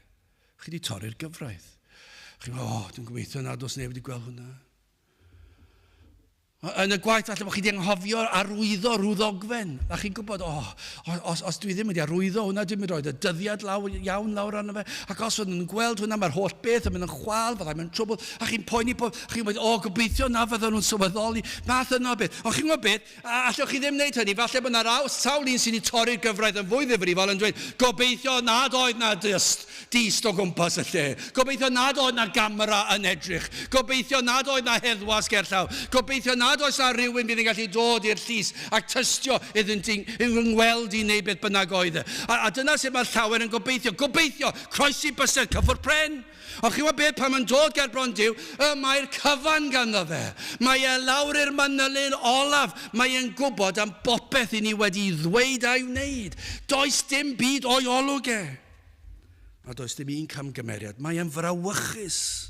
Chi wedi torri'r gyfraith. Chi'n meddwl, dwi'n gobeithio nad oes neb wedi gweld hwnna. Yn y gwaith, falle bod chi wedi anghofio arwyddo rhyw ddogfen. A chi'n gwybod, os dwi ddim wedi arwyddo hwnna, dwi'n mynd roed y dyddiad iawn lawr arno fe. Ac os fydden nhw'n gweld hwnna, mae'r holl beth yn mynd yn chwal, fyddai'n mynd trwbl. A chi'n poeni, chi'n meddwl, gobeithio na fydden nhw'n sylweddoli. Math yno beth. Ond chi'n gwybod beth, allwch chi ddim wneud hynny. Falle bod yna sawl un sy'n ei torri'r gyfraith yn fwy ddifrifol yn dweud, gobeithio nad oedd na dist o gwmpas y lle. Gobeithio nad oedd na gamera yn edrych. Gobeithio nad oedd na heddwas gerllaw. Gobeithio nad oes na rhywun bydd yn gallu dod i'r llys ac tystio iddynt yn gweld i neu beth bynnag oedd e. A dyna sut mae'r llawer yn gobeithio. Gobeithio, croesi bysedd, cyffwr pren. Ond chi'n gwybod beth, pan mae'n dod ger bron Duw, mae'r cyfan ganddo fe. Mae e lawr i'r manylyn olaf. Mae e'n gwybod am bopeth i ni wedi ddweud a'i wneud. Does dim byd o'i olwg e. A does dim un camgymeriad. Mae e'n frawychus.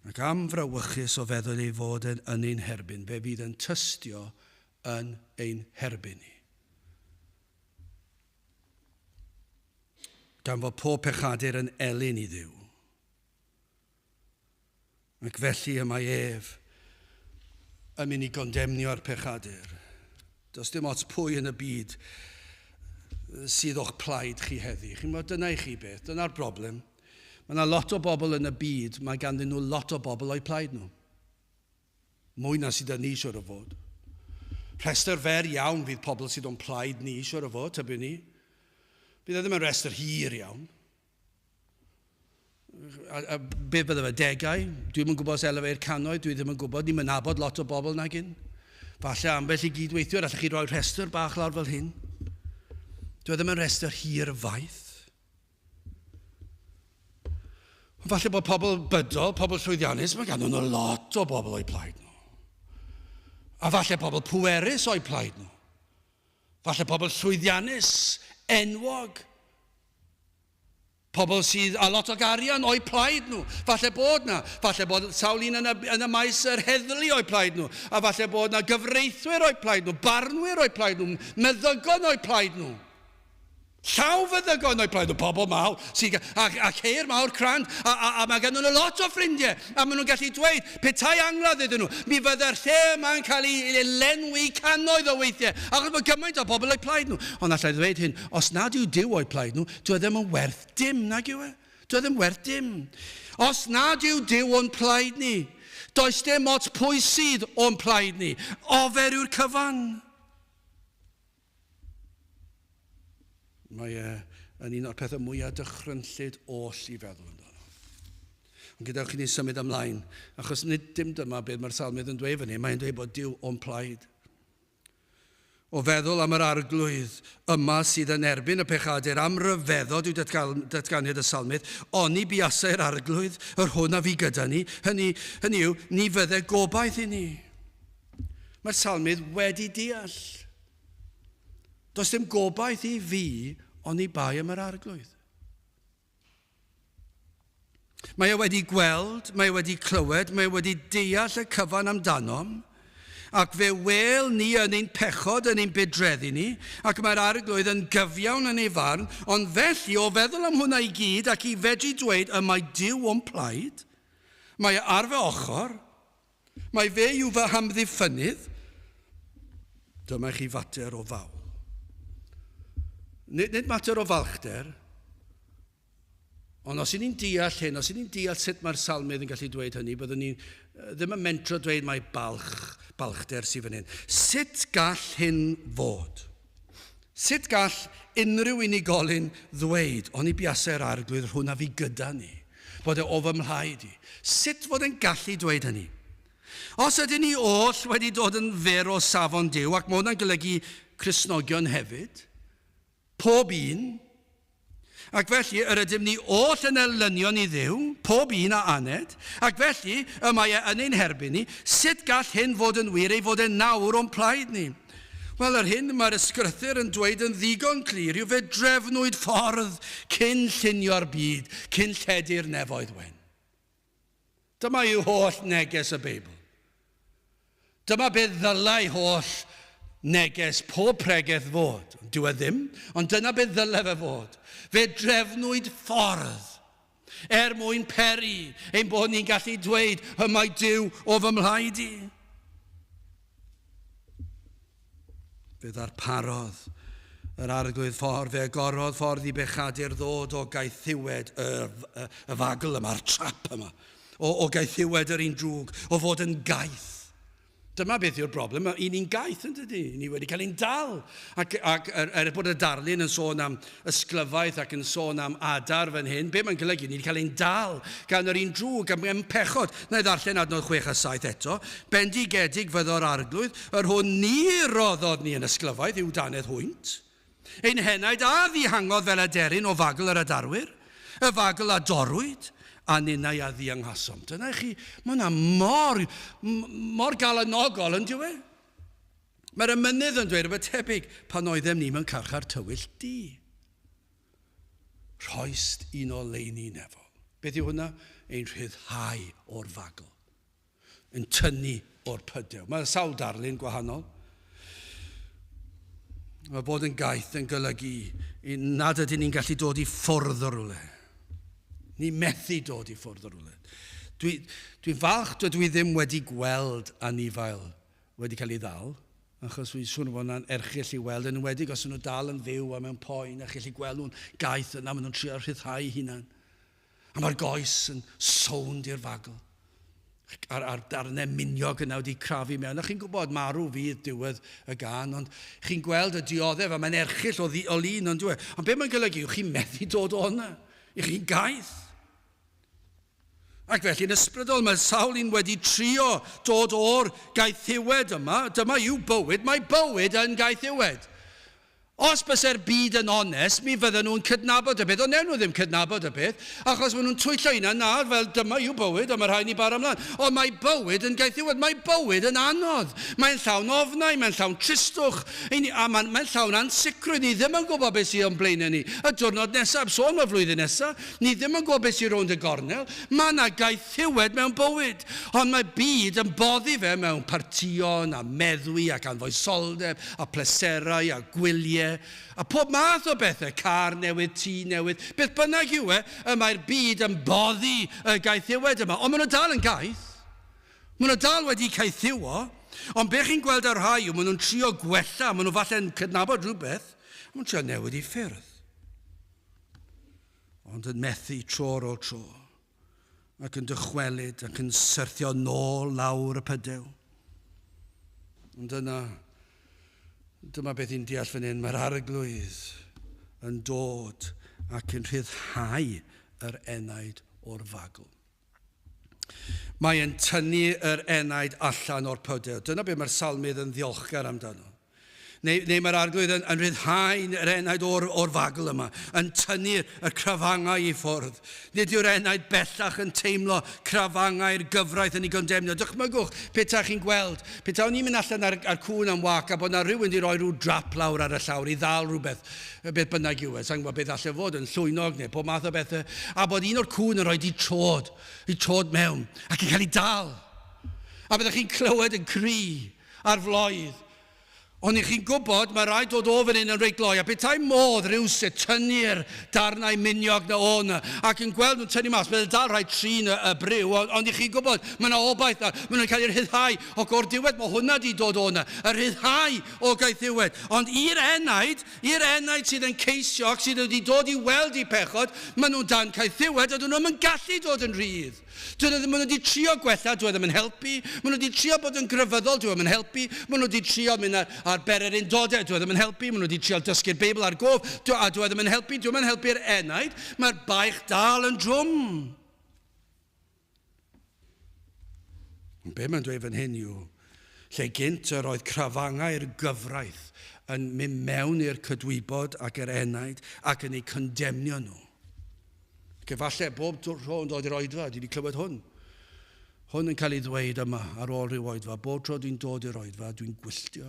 Ac am frawychus o feddwl ei fod yn ein herbyn, fe fydd yn tystio yn ein herbyn ni. Gan fod pob pechadur yn elyn i Dduw. Ac felly y mae ef yn mynd i gondemnio'r pechadur. Does dim ots pwy yn y byd sydd o'ch plaid chi heddi. Chi'n meddwl, dyna i chi beth, dyna'r broblem. Mae yna lot o bobl yn y byd, mae ganddyn nhw lot o bobl o'i plaid nhw. Mwy na sydd yn ni siwr o fod. Rhestr fer iawn fydd pobl sydd o'n plaid ni siwr o fod, tybyn ni. Bydd e ddim yn rhestr hir iawn. A beth bydde fe, 10? Dwi'n yn gwybod os elef e'r cannoedd, dwi ddim yn gwybod, ni'n nabod lot o bobl na gyn. Falle ambell i gydweithwyr, allwch chi roi rhestr bach lawr fel hyn. Dwi ddim yn rhestr hir faith. Falle bod pobl bydol, pobl llwyddiannus, mae gan nhw'n lot o bobl o'i plaid nhw. A falle pobl pwerus o'i plaid nhw. Falle pobl llwyddiannus, enwog. Pobl sydd a lot o garian o'i plaid nhw. Falle bod na. Falle bod sawl un yn y maes yr heddlu o'i plaid nhw. A falle bod na gyfreithwyr o'i plaid nhw, barnwyr o'i plaid nhw, meddygon o'i plaid nhw. Llaw feddygon o'i plaid nhw, pobl mawr, ac ceir mawr crand, a mae gen nhw'n lot o ffrindiau, a maen nhw'n gallu dweud, petai angladd iddyn nhw, mi fydda'r lle yma'n cael ei lenwi cannoedd o weithiau, ac mae gymaint o bobl o'i plaid nhw. Ond allai ddweud hyn, os nad yw Duw o'i plaid nhw, dwi ddim yn werth dim, nag yw e? Dwi ddim werth dim. Os nad yw Duw o'n plaid ni, does dim ots pwy sydd o'n plaid ni, ofer yw'r cyfan. Mae yn un o'r pethau mwyaf dychrynllyd oll i feddwl amdano. Ond gydewch chi ni symud ymlaen, achos nid dim dyma beth mae'r salmydd yn dweud fyny, mae'n dweud bod Duw o'n plaid. O feddwl am yr arglwydd yma sydd yn erbyn y pechadur, am ryfeddod yw datganiad y salmydd, oni buasau'r arglwydd, yr hwn a fi gyda ni, hynny yw, ni fydde gobaith i ni. Mae'r salmydd wedi deall. Does dim gobaith i fi, ond i bai am yr arglwydd. Mae e wedi gweld, mae e wedi clywed, mae e wedi deall y cyfan amdanom, ac fe wel ni yn ein pechod, yn ein bydreddu ni, ac mae'r arglwydd yn gyfiawn yn ei farn, ond felly o feddwl am hwnna i gyd, ac i fedru dweud y mae Duw o'n plaid, mae e ar fy ochr, mae fe yw fy hamddiffynydd, dyma chi fater o faw. Nid mater o falchder, ond os ni'n deall hyn, os ni'n deall sut mae'r salmydd yn gallu dweud hynny, byddwn ni ddim yn mentro dweud mae balchder sydd fan hyn. Sut gall hyn fod? Sut gall unrhyw unigolyn ddweud, ond i buasau'r arglwydd hwnna fi gyda ni, bod e o fy mhlaid i? Sut fod e'n gallu dweud hynny? Os ydyn ni oll wedi dod yn fer o safon Duw, ac mae hwnna'n golygu Cristnogion hefyd, pob un, ac felly yr ydym ni oll yn elynion i Dduw, pob un a aned, ac felly y mae e yn ein herbyn ni, sut gall hyn fod yn wir ei fod e'n nawr o'n plaid ni? Wel, ar hyn mae'r ysgrythyr yn dweud yn ddigon clir yw fe drefnwyd ffordd cyn llunio'r byd, cyn lledu'r nefoedd wen. Dyma yw holl neges y Beibl. Dyma beth ddylai holl neges pob pregeth fod. Dyw e ddim, ond dyna beth ddylai fe fod. Fe drefnwyd ffordd mwyn peri ein bod ni'n gallu dweud y mae Duw o fy mhlaid i. Fe ddarparodd yr arglwydd ffordd, fe agorodd ffordd i bechadur ddod o gaethiwed y fagl yma'r trap yma, o gaethiwed yr un drwg, o fod yn gaeth. Dyma beth yw'r broblem, i ni'n gaeth yn dydi, ni wedi cael ein dal. Ac bod y darlun yn sôn am ysglyfaeth ac yn sôn am adar fan hyn, be mae'n golygu, ni wedi cael ein dal gan yr un drwg am pechod. Na i ddarllen adnodd 6 a 7 eto. Bendigedig fyddo'r arglwydd, yr hwn ni roddodd ni yn ysglyfaeth yw danedd hwynt. Ein henaid a ddihangodd fel aderyn o fagl yr adarwyr, y fagl a dorwyd, a ninnau a ddianghasom. Dyna i chi, mae hwnna mor galanogol yn diwe. Mae'r emynydd yn dweud rhywbeth tebyg pan oeddem ni mewn carchar tywyll di. Rhoest un o leini nefol. Beth yw hwnna? Ein rhyddhau o'r fagl. Yn tynnu o'r pydew. Mae sawl darlun gwahanol. Mae bod yn gaeth yn golygu nad ydyn ni'n gallu dod i ffwrdd o rwle. Ni methu dod i ffwrdd o rwle. Dwi'n falch dydw i ddim wedi gweld anifail wedi cael ei ddal, achos dwi'n sôn bod yna'n erchill i weld, yn enwedig os nhw dal yn fyw a mewn poen, a chi'n gweld nhw'n gaeth yna, maen nhw'n trio rhyddhau hunan. A mae'r goes yn sownd i'r fagl. A'r darnau miniog yna wedi crafu mewn. A chi'n gwybod marw fydd diwedd y gan, ond chi'n gweld y dioddef a mae'n erchill o lun ond dwi. Ond be mae'n golygu, chi'n methu dod o'na. I chi'n gaeth. Ac felly yn ysbrydol mae sawl un wedi trio dod o'r gaethiwed yma. Dyma yw bywyd, mae bywyd yn gaethiwed. Os byse'r byd yn onest, mi fydden nhw'n cydnabod y beth, ond newn nhw ddim cydnabod y beth, achos maen nhw'n twyllo hynna na, fel dyma yw bywyd, a mae rhaid ni bar ymlaen. Ond mae bywyd yn gaethiwed, mae bywyd yn anodd. Mae'n llawn ofnau, mae'n llawn tristwch, a mae'n llawn ansicrwydd. Ni ddim yn gwybod beth sy'n o'n blaenau ni. Y diwrnod nesaf, sôn o'r flwyddyn nesaf, ni ddim yn gwybod beth sy'n rownd y gornel. Mae yna gaethiwed mewn bywyd, ond mae byd yn boddi fe mewn partion, a meddwi, ac anfoesoldeb, a pleserau, a gwyliau, a pob math o bethau, car newydd, tŷ newydd, beth bynnag yw mae'r byd yn boddi y gaethiwed yma. Ond maen nhw dal yn gaeth. Maen nhw dal wedi caethiwo, ond be chi'n gweld ar rhai yw, maen nhw'n trio gwella, maen nhw falle'n cydnabod rhywbeth, maen nhw'n trio newid i ffyrdd. Ond yn methu tro ar ôl tro, ac yn dychwelyd, ac yn syrthio nôl lawr y pydew. Ond dyma beth i'n deall fan hyn, mae'r arglwydd yn dod ac yn rhyddhau yr enaid o'r fagl. Mae yn tynnu yr enaid allan o'r pydew. Dyna beth mae'r salmydd yn ddiolchgar amdano. Neu mae'r arglwydd yn rhyddhau yr enaid o'r fagl yma, yn tynnu'r crafangau i ffwrdd. Nid yw'r enaid bellach yn teimlo crafangau'r gyfraith yn ei gondemnio. Dychmygwch, peta chi'n gweld, peta o'n i'n mynd allan ar cwn am wac a bod yna rhywun wedi rhoi rhyw drap lawr ar y llawr i ddal rhywbeth, beth bynnag yw e, sa'n gwybod beth allai fod yn llwynog neu pob math o bethau, a bod un o'r cwn yn rhoi i trod mewn, ac yn cael ei dal. A byddwch chi'n clywed yn cri ar floedd. Ond i chi'n gwybod, mae rhaid dod o fan hyn yn reit gloi, a bethau modd rhywsut tynnu'r darnau miniog na o'na, ac yn gweld nhw'n tynnu mas, bydd dal rhaid trin y bryw, ond i chi'n gwybod, mae yna obaith na, mae nhw'n cael ei rhyddhau, ac o'r diwedd mae hwnna di dod o'na, y rhyddhau o gaethiwed. Ond i'r enaid sydd yn ceisio, ac sydd wedi dod i weld i pechod, mae nhw'n dan caethiwed, a dyn nhw'n gallu dod yn rhydd. Maen nhw wedi trio gwella, dwi ddim yn helpu. Maen nhw wedi trio bod yn gryfyddol, dwi ddim yn helpu. Maen nhw wedi trio mynd ar berer undodau, dwi ddim yn helpu. Maen nhw wedi trio dysgu'r Beibl ar gof, a dwi ddim yn helpu. Dwi ddim yn helpu'r enaid. Mae'r baich dal yn drwm. Be mae'n dweud fan hyn yw, lle gynt yr oedd crafangau'r gyfraith yn mynd mewn i'r cydwybod ac yr enaid ac yn ei condemnio nhw. Falle bob tro yn dod i'r oedfa, dwi wedi clywed hwn. Hwn yn cael ei ddweud yma ar ôl rhyw oedfa. Bob tro dwi'n dod i'r oedfa, dwi'n gwylltio.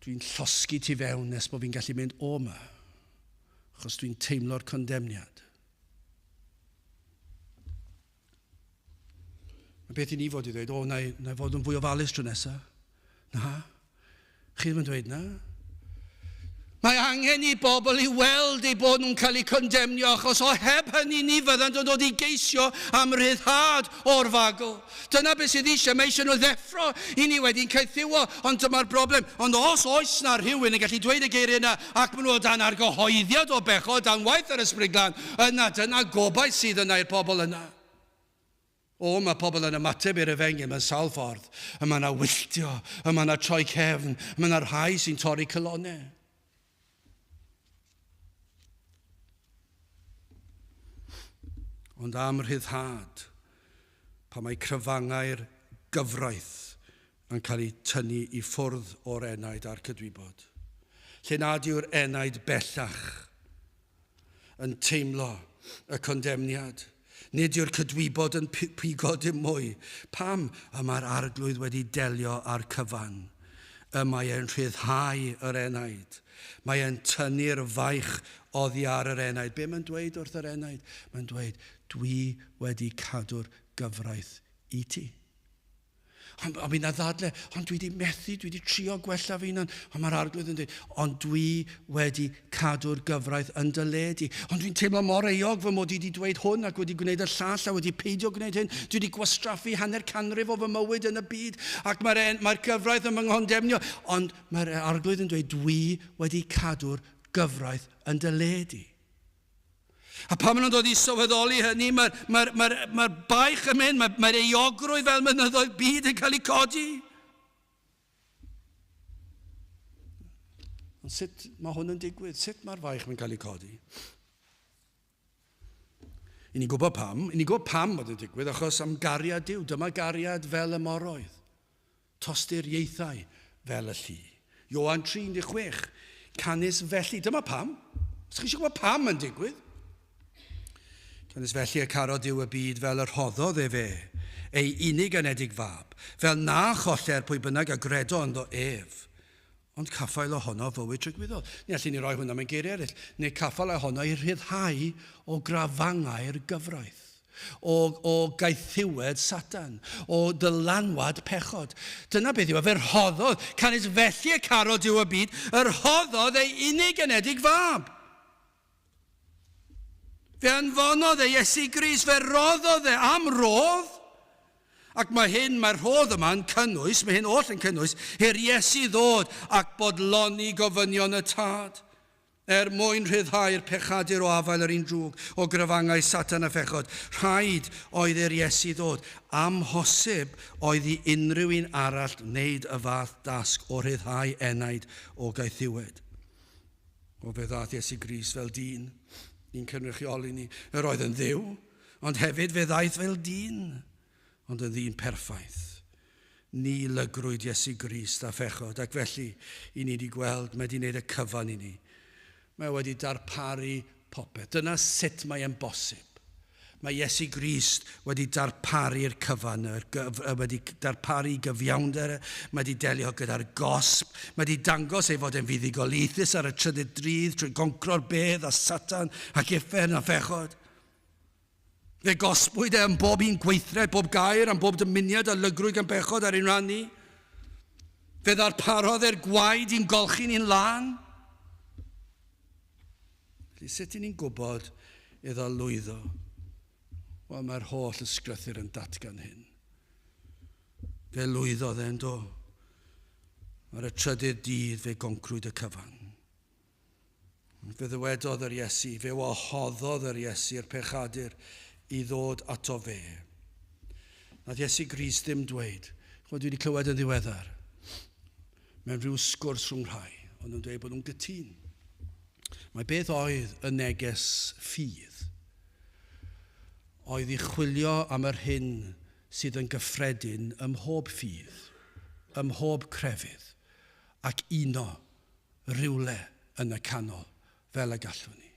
Dwi'n llosgu ti fewn nes bod fi'n gallu mynd o yma, achos dwi'n teimlo'r condemniad. Mae beth i ni fod i ddweud, na i fod yn fwy ofalus tro nesaf. Na, chi ddim yn dweud na. Mae angen i bobl i weld eu bod nhw'n cael eu condemnio, achos o heb hynny ni fydda'n dod i geisio am ryddhad o'r fagl. Dyna beth sydd eisiau, mae eisiau nhw ddeffro i ni wedi'n caethiwo, ond dyma'r broblem. Ond os oes na rhywun yn gallu dweud y geiriau yna, ac maen nhw o dan argyhoeddiad o bechod, dan waith ar ysbryd glân, dyna gobaith sydd yna i'r pobl yna. Mae pobl yn ymateb i'r efengyl mewn sawl ffordd. Mae yna wylltio, mae yna troi cefn, mae yna rhai sy'n torri cylonau. Ond am rhyddhad, pa mae cryfangau'r gyfraith yn cael ei tynnu i ffwrdd o'r enaid a'r cydwybod. Lle nad yw'r enaid bellach yn teimlo y condemniad. Nid yw'r cydwybod yn pigo dim mwy. Pam mae'r arglwydd wedi delio â'r cyfan? Mae e'n rhyddhau yr enaid. Mae e'n tynnu'r faich oddi ar yr enaid. Be mae'n dweud wrth yr enaid? Mae'n dweud, dwi wedi cadw'r gyfraith i ti. Ond mi'n addadle, ond dwi wedi methu, dwi wedi trio gwella fi na'n, ond mae'r arglwydd yn dweud, ond dwi wedi cadw'r gyfraith yn dyledu. Ond dwi'n teimlo mor eog fy mod i wedi dweud hwn ac wedi gwneud y llall a wedi peidio gwneud hyn. Dwi wedi gwastraffu hanner canrif o fy mywyd yn y byd ac mae'r gyfraith yn nghondemnio. Ond mae'r arglwydd yn dweud, dwi wedi cadw'r gyfraith yn dyledu. A pan maen nhw'n dod i sylweddoli hynny, mae'r baich yn mynd, mae'r eogrwydd fel mynyddoedd byd yn cael ei codi. Ond sut mae hwn yn digwydd? Sut mae'r faich yn cael ei codi? I ni'n gwybod pam. I ni'n gwybod pam bod yn digwydd, achos am gariad Duw. Dyma gariad fel y moroedd. Tostyr ieithau fel y llu. Ioan 3:16. Canis felly. Dyma pam. Os chi eisiau gwybod pam yn digwydd? Canis felly y caro Duw y byd fel yr rhoddodd e fe, ei unig anedig fab, fel na choller pwy bynnag a gredo ynddo ef, ond caffael ohono fywyd trygwyddol. Ni allu ni roi hwnna mewn geiriau eraill. Neu caffael ohono i rhyddhau o grafangau'r gyfraith, o gaethiwed Satan, o dylanwad pechod. Dyna beth yw, fe rhoddodd, canis felly y caro Duw y byd, yr rhoddodd ei unig anedig fab. Fe anfonodd e Iesu Grist, fe roddodd e am rodd. Ac mae'r rhodd yma'n cynnwys, mae hyn oll yn cynnwys, i'r Iesu ddod ac bodloni gofynion y tad. Mwyn rhyddhau'r pechadur o afael yr un drwg, o gryfangau Satan a phechod. Rhaid oedd i'r Iesu ddod. Amhosib oedd i unrhyw un arall wneud y fath dasg o rhyddhau enaid o gaethiwed. O fe ddath Iesu Grist fel dyn. Ni'n cynrychioli ni. Yr oedd yn dduw, ond hefyd fe ddaeth fel dyn, ond yn ddyn perffaith. Ni lygrwyd Iesu Grist a phechod, ac felly i ni wedi gweld, mae wedi gwneud y cyfan i ni. Mae wedi darparu popeth. Dyna sut mae e'n bosib. Mae Iesu Grist wedi darparu'r cyfan, wedi darparu gyfiawnder, mae wedi delio gyda'r gosb, mae wedi dangos ei fod e'n fuddigolaethus ar y trydydd drydd trwy goncro'r bedd a Satan ac uffern a phechod. Fe gosbwyd e yn bob un gweithred, bob gair, am bob dymuniad a lygrwyd gan bechod ar ein rannu. Fe ddarparodd e'r gwaed i'n golchi ni'n lan. Felly sut i ni'n gwybod iddo lwyddo? Wel, mae'r holl ysgrythur yn datgan hyn. Fe lwyddodd e'n do. Ar y trydydd dydd fe goncrwyd y cyfan. Fe ddywedodd yr Iesu, fe wahoddodd yr Iesu'r pechadur i ddod ato fe. Nath Iesu Grist ddim dweud, dwi wedi clywed yn ddiweddar, mewn rhyw sgwrs rhwng rhai, ond yn dweud bod nhw'n gytun. Mae beth oedd y neges ffydd? Oedd i chwilio am yr hyn sydd yn gyffredin ym mhob ffydd, ym mhob crefydd, ac uno rywle yn y canol fel y gallwn ni.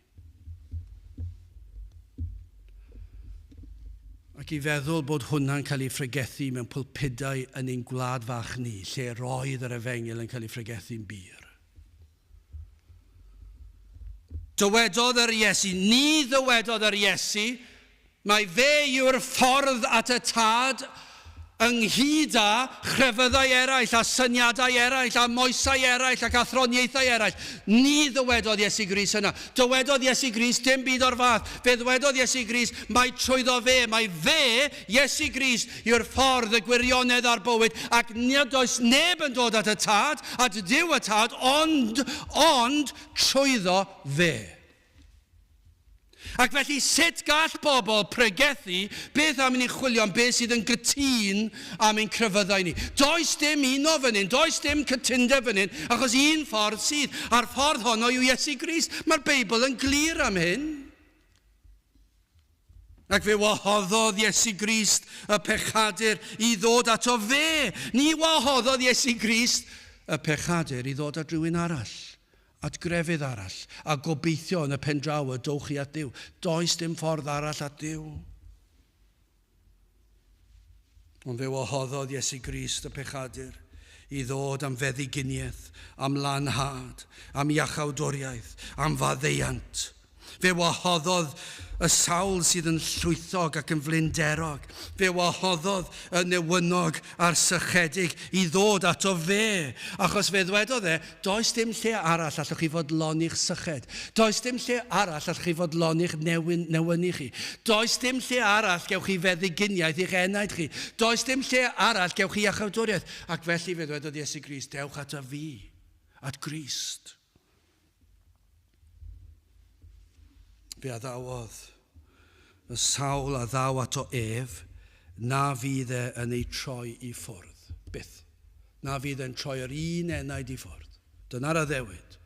Ac I feddwl bod hwnna'n cael ei ffregethu mewn pwlpidau yn ein gwlad fach ni, lle roedd yr efengil yn cael ei ffregethu'n bir. Dywedodd yr Iesu, ni ddywedodd yr Iesu, mae fe yw'r ffordd at y tad ynghyd â chrefyddau eraill, a syniadau eraill, a moesau eraill, ac athroniaethau eraill. Ni ddywedodd Iesu Grist hynna. Dywedodd Iesu Grist dim byd o'r fath. Fe ddwedodd Iesu Grist, mae trwyddo fe, mae fe, Iesu Grist, yw'r ffordd, y gwirionedd a'r bywyd, ac nid oes neb yn dod at y tad, at Duw y tad, ond trwyddo fe. Ac felly sut gall bobl pregethu beth am ni chwilio am beth sydd yn gytun am ein crefyddau ni. Does dim un o fan hyn, does dim cytundeb fan hyn, achos un ffordd sydd, a'r ffordd honno yw Iesu Grist. Mae'r Beibl yn glir am hyn. Ac fe wahoddodd Iesu Grist y pechadur I ddod ato fe. Ni wahoddodd Iesu Grist y pechadur I ddod at rhywun arall, at grefydd arall, a gobeithio yn y pen draw y dowch I at Duw. Does dim ffordd arall at Duw. Ond fe wahoddodd Iesu Grist y pechadur I ddod am fedduginiaeth, am lanhad, am iachawdwriaeth, am faddeuant. Fe wahoddodd y sawl sydd yn llwythog ac yn flinderog. Fe wahoddodd y newynog a'r sychedig I ddod ato fe. Achos fe ddwedodd does dim lle arall allwch chi fodloni'ch syched. Does dim lle arall allwch chi fodloni'ch newynu chi. Does dim lle arall gewch chi fedduginiaeth i'ch enaid chi. Does dim lle arall gewch chi iachawdwriaeth. Ac felly fe ddwedodd Iesu Grist, dewch ato fi, at Grist. Fe addawodd y sawl a ddaw ato ef, na fydd yn ei troi I ffwrdd. Byth. Na fydd e'n troi yr un enaid I ffwrdd. Dyna'r addewid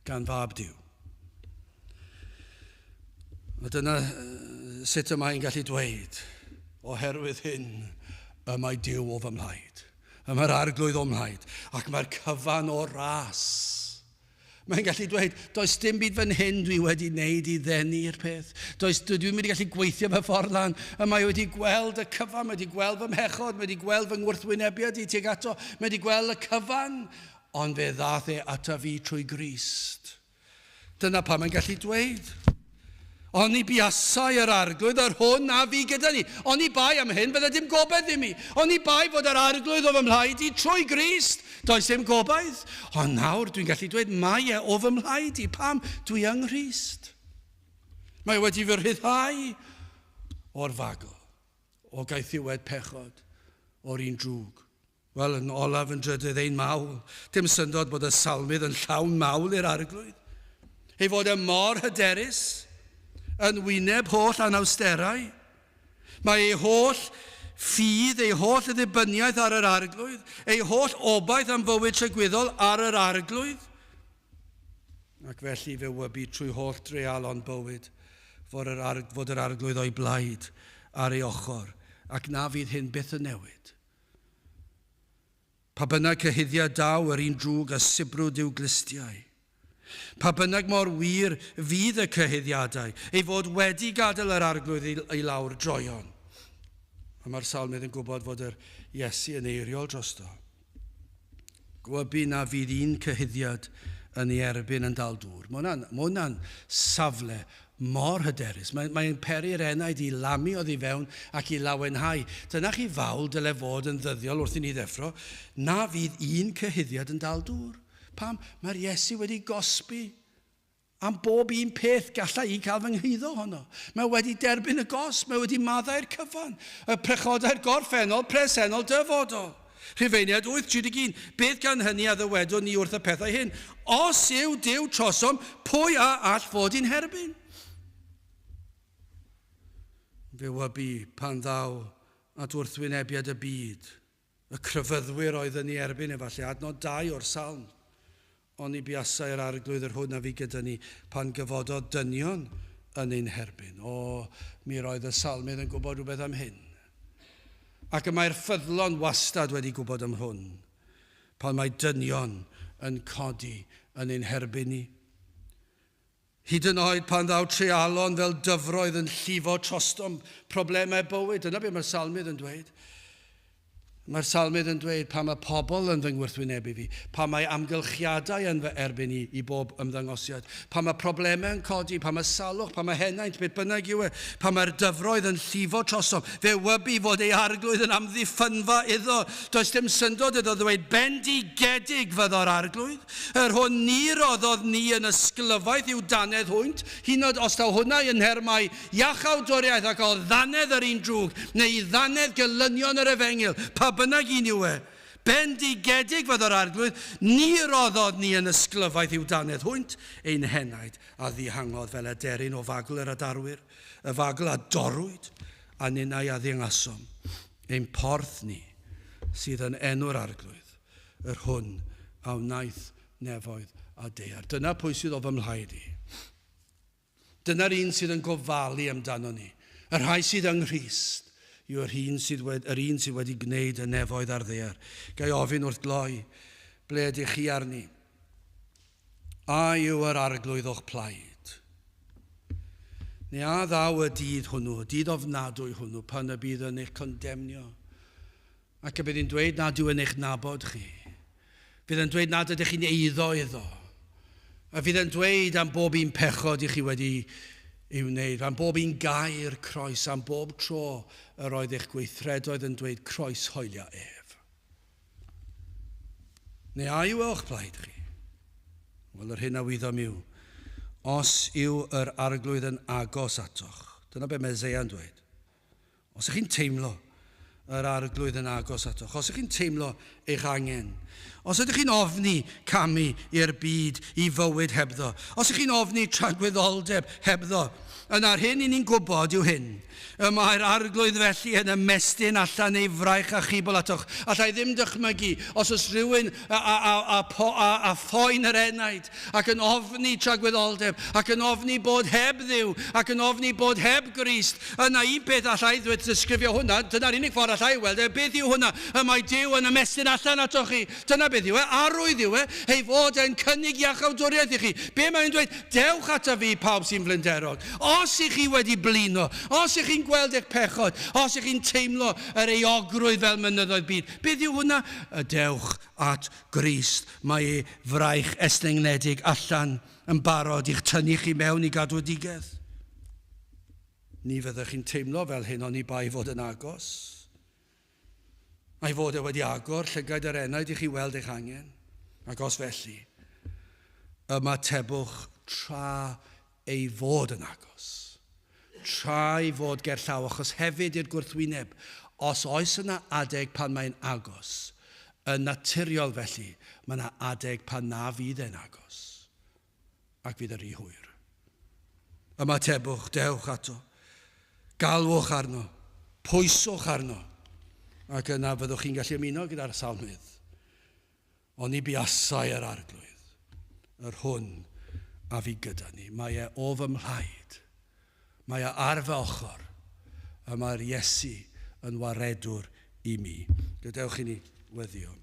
gan fab Duw. A dyna sut y mae'n gallu dweud, oherwydd hyn, y mae Duw o fy mhlaid. Y mae'r arglwydd o mhlaid, ac mae'r cyfan o ras. Mae'n gallu dweud, does dim byd fan hyn dwi wedi wneud I ddennu'r peth. Dwi'n mynd I gallu gweithio fy ffordd lan. A mae wedi gweld y cyfan, mae wedi gweld fy mhechod, mae wedi gweld fy ngwrthwynebiad I tuag ato, mae wedi gweld y cyfan, ond fe ddath ato fi trwy Grist. Dyna pa mae'n gallu dweud. Oni biasau yr arglwydd ar hwn a fi gyda ni. Oni bai am hyn, bydde dim gobaith I mi. Oni bai fod yr arglwydd o fy mhlaid I trwy Grist. Does dim gobaith. Ond nawr dwi'n gallu dweud mae o fy mhlaid I. Pam? Dwi yng Nghrist. Mae wedi fy rhyddhau o'r fagol, o gaethiwed pechod, o'r un drwg. Wel, yn olaf yn drydydd ein mawl. Dim syndod bod y salmydd yn llawn mawl i'r arglwydd. Ei fod y mor hyderus, yn wyneb holl anawsterau. Mae ei holl ffydd, ei holl ddibyniaeth ar yr arglwydd, ei holl obaith am fywyd trygwyddol ar yr arglwydd. Ac felly fe wybu trwy holl dreialon bywyd fod yr arglwydd o'i blaid ar ei ochr, ac na fydd hyn byth yn newid. Pa bynnag cyhuddiad daw yr un drwg a sibrwd i'w glistiau. Pa bynnag mor wir fydd y cyhuddiadau, ei fod wedi gadael yr arglwydd I lawr droion. A mae'r salmydd yn gwybod fod yr Iesu yn eiriol drosto. Gwybu na fydd un cyhuddiad yn ei erbyn yn dal dŵr. Mae hwnna'n safle mor hyderus. Mae'n peri'r enaid I lamu oddi fewn ac I lawenhau. Dyna chi fawl dyle fod yn ddyddiol wrth I ni ddeffro. Na fydd un cyhuddiad yn dal dŵr. Pam? Mae'r Iesu wedi gosbi am bob un peth gallai I cael fy nghyiddo honno. Mae wedi derbyn y gos, mae wedi maddau'r cyfan, y prechodau'r gorffennol, presennol, dyfodol. Rhufeiniad 8:31, beth gan hynny a ddywedwn ni wrth y pethau hyn? Os yw Duw trosom, pwy a all fod i'n herbyn? Fe wybu pan ddaw at wrthwynebiad y byd, y cryfyddwyr oedd yn ei erbyn efallai, adnod 2 o'r Salm. Oni biasau'r arglwydd yr hwn a fi gyda ni pan gyfododd dynion yn ein herbyn. Mi roedd y salmydd yn gwybod rhywbeth am hyn. Ac y mae'r ffyddlon wastad wedi gwybod am hwn pan mae dynion yn codi yn ein herbyn ni. Hyd yn oed pan ddaw treialon fel dyfroedd yn llifo trostom problemau bywyd. Dyna beth mae'r salmydd yn dweud. Mae'r salmydd yn dweud pa mae pobl yn fy ngwrthwynebu fi, pa mae amgylchiadau yn fy erbyn i bob ymddangosiad, pa mae problemau yn codi, pa mae salwch, pa mae henaint, beth bynnag yw e, pa mae'r dyfroedd yn llifo trosom. Fe wybu fod ei arglwydd yn amddiffynfa iddo. Does dim syndod iddo ddweud bendigedig fyddo'r arglwydd. Yr hwn ni roddodd ni yn ysglyfaeth yw danedd hwynt, hyd yn oed os taw hwnna yn hermau iachawdwriaeth ac o ddanedd yr un drwg, neu ddanedd gylynion yr efengil, pa bynnag un yw e, bendigedig fyddo'r arglwydd, ni roddodd ni yn ysglyfaeth yw danedd hwynt, ein henaid a ddihangodd fel aderyn o fagl yr adarwyr, y fagl a dorwyd, a ninnau a ddiangasom, ein porth ni sydd yn enw'r arglwydd, yr hwn a wnaeth nefoedd a dear. Dyna pwy sydd o fy mhlaid i. Dyna'r un sydd yn gofalu amdano ni. Yr rhai sydd yng Nghryst yw yr un sydd wedi gwneud y nefoedd ar ddear. Gai ofyn wrth gloi, ble ydych chi arni? A yw yr arglwydd o'ch plaid? Neu a ddaw y dyd hwnnw, dyd ofnadwy hwnnw, pan y bydd yn eich condemnio? Ac y bydd yn dweud nad yw yn eich nabod chi. Bydd yn dweud nad ydych chi'n eiddo iddo. A fydd yn dweud am bob un pechod i chi wedi i'w wneud, am bob un gair croes, am bob tro yr oedd eich gweithredoedd yn dweud croes hoelio ef. Neu a yw o'ch plaid chi? Wel, yr hyn a wyddom yw, os yw yr arglwydd yn agos atoch. Dyna be mae Eseia'n dweud. Os ych chi'n teimlo yr arglwydd yn agos atoch, os ych chi'n teimlo eich angen, os ydych chi'n ofni camu i'r byd i fywyd hebddo, os ych chi'n ofni tragwyddoldeb hebddo, yna'r hyn i ni'n gwybod yw hyn. Mae'r arglwydd felly yn ymestyn allan ei fraich a chibol atoch. Allai ddim dychmygu os oes rhywun a phoen yr enaid ac yn ofni tragwyddoldeb ac yn ofni bod heb ddiw ac yn ofni bod heb Crist. Yna un peth allai ddweud ddisgrifio hwnna, dyna'r unig ffordd allai weld, beth yw hwnna? Y mae Duw yn ymestyn allan atoch chi. Dyna beth yw e, arwydd yw e, ei fod yn cynnig iachawdwriaeth i chi. Be mae'n dweud? Dewch ata fi pawb sy'n flinderog. Os ych chi wedi blino, os ych chi'n gweld eich pechod, os ych chi'n teimlo yr eogrwydd fel mynyddoedd byd, beth yw hwnna? Dewch at Crist, mae ei fraich eslyngnedig allan yn barod i'ch tynnu chi mewn i gadwdigedd. Ni fyddwch chi'n teimlo fel hyn o'n i bai fod yn agos. Mae fod e wedi agor llygaid yr enaid i chi weld eich angen. Ac os felly, ymatebwch tra ei fod yn agos. Tra ei fod gerllaw, achos hefyd i'r gwrthwyneb, os oes yna adeg pan mae'n agos, yn naturiol felly, mae yna adeg pan na fydd e'n agos. Ac fydd yr i hwyr. Ymatebwch, dewch ato, galwch arno, pwyswch arno, ac yna fyddwch chi'n gallu ymuno gyda'r salmydd. Ond i buasau yr arglwydd, yr hwn a fi gyda ni. Mae e o fy mhlaid, mae e ar fy ochr, a mae'r Iesu yn waredwr i mi. Gadewch i ni weddio.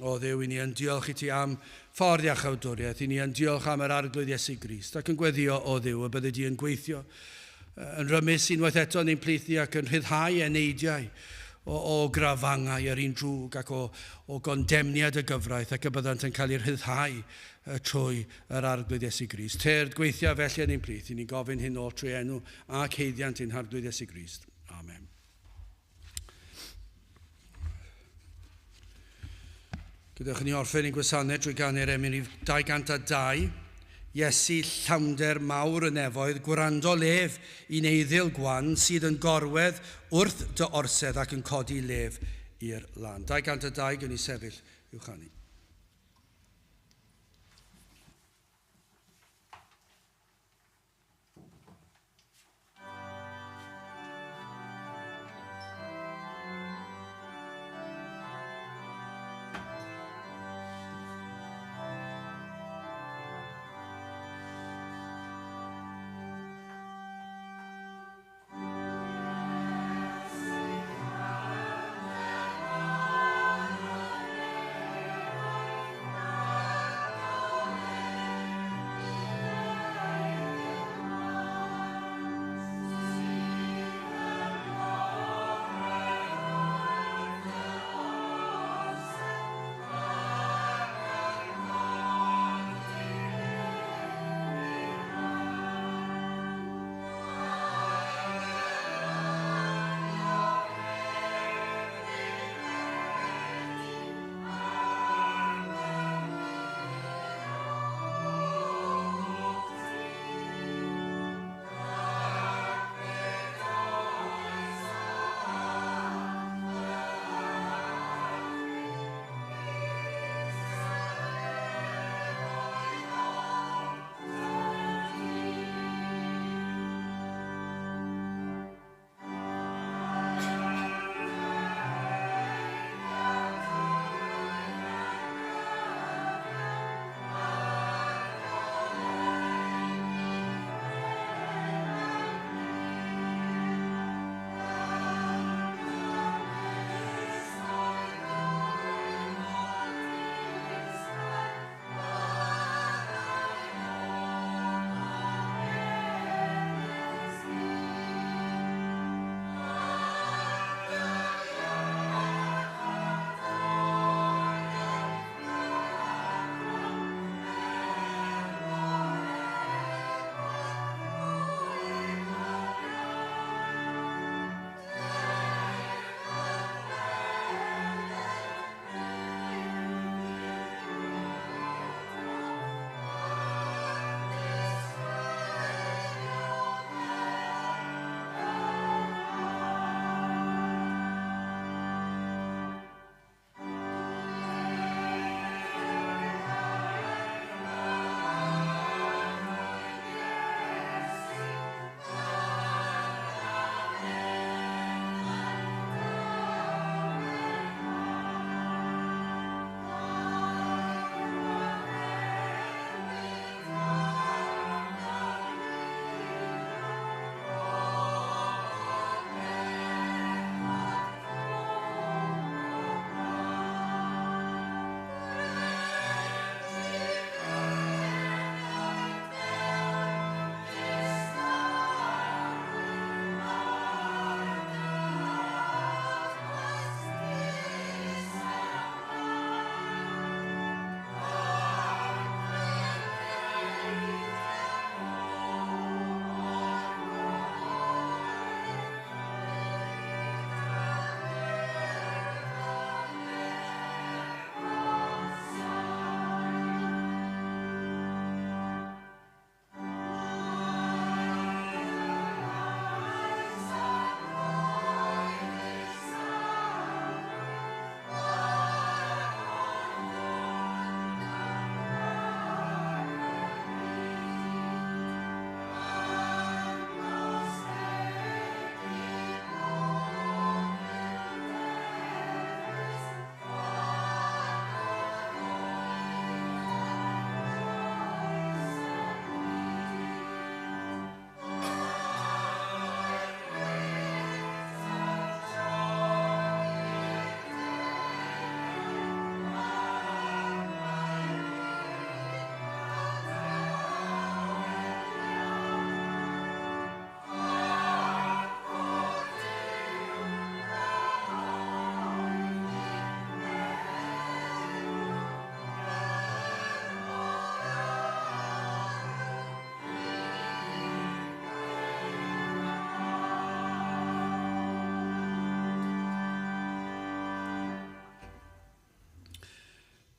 O Dduw, i ni yn diolch i ti am ffordd iachawdwriaeth, i ni yn diolch am yr arglwydd Iesu Grist, ac yn gweddio o Dduw y bydde di yn gweithio, yn rymus unwaith eto ni'n pleithi ac yn rhyddhau eneidiau o grafangau yr un drwg ac o gondemniad y gyfraith ac y byddant yn cael ei rhyddhau trwy yr arglwydd Iesu Grist. Te'r gweithio felly yn ein plith, i ni gofyn hyn o trwy enw ac heiddiant i'n arglwydd Iesu Grist. Amen. Gydwch ni orffen ein gwasanaeth drwy ganu'r Emynau 202, Iesu llawnder mawr y nefoedd, gwrando lef i'n eiddil gwan sydd yn gorwedd wrth dy orsedd ac yn codi lef i'r lan. 202 gyn ni sefyll i'w chanu.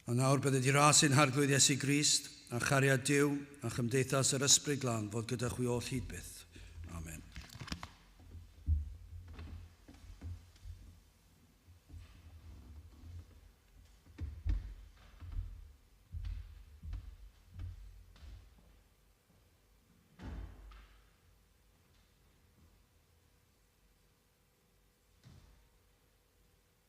A nawr bydde di ras ein harglwydd Iesu Grist, a chariad Duw, a chymdeithas yr ysbryd glân fod gyda chwi all hyd byth.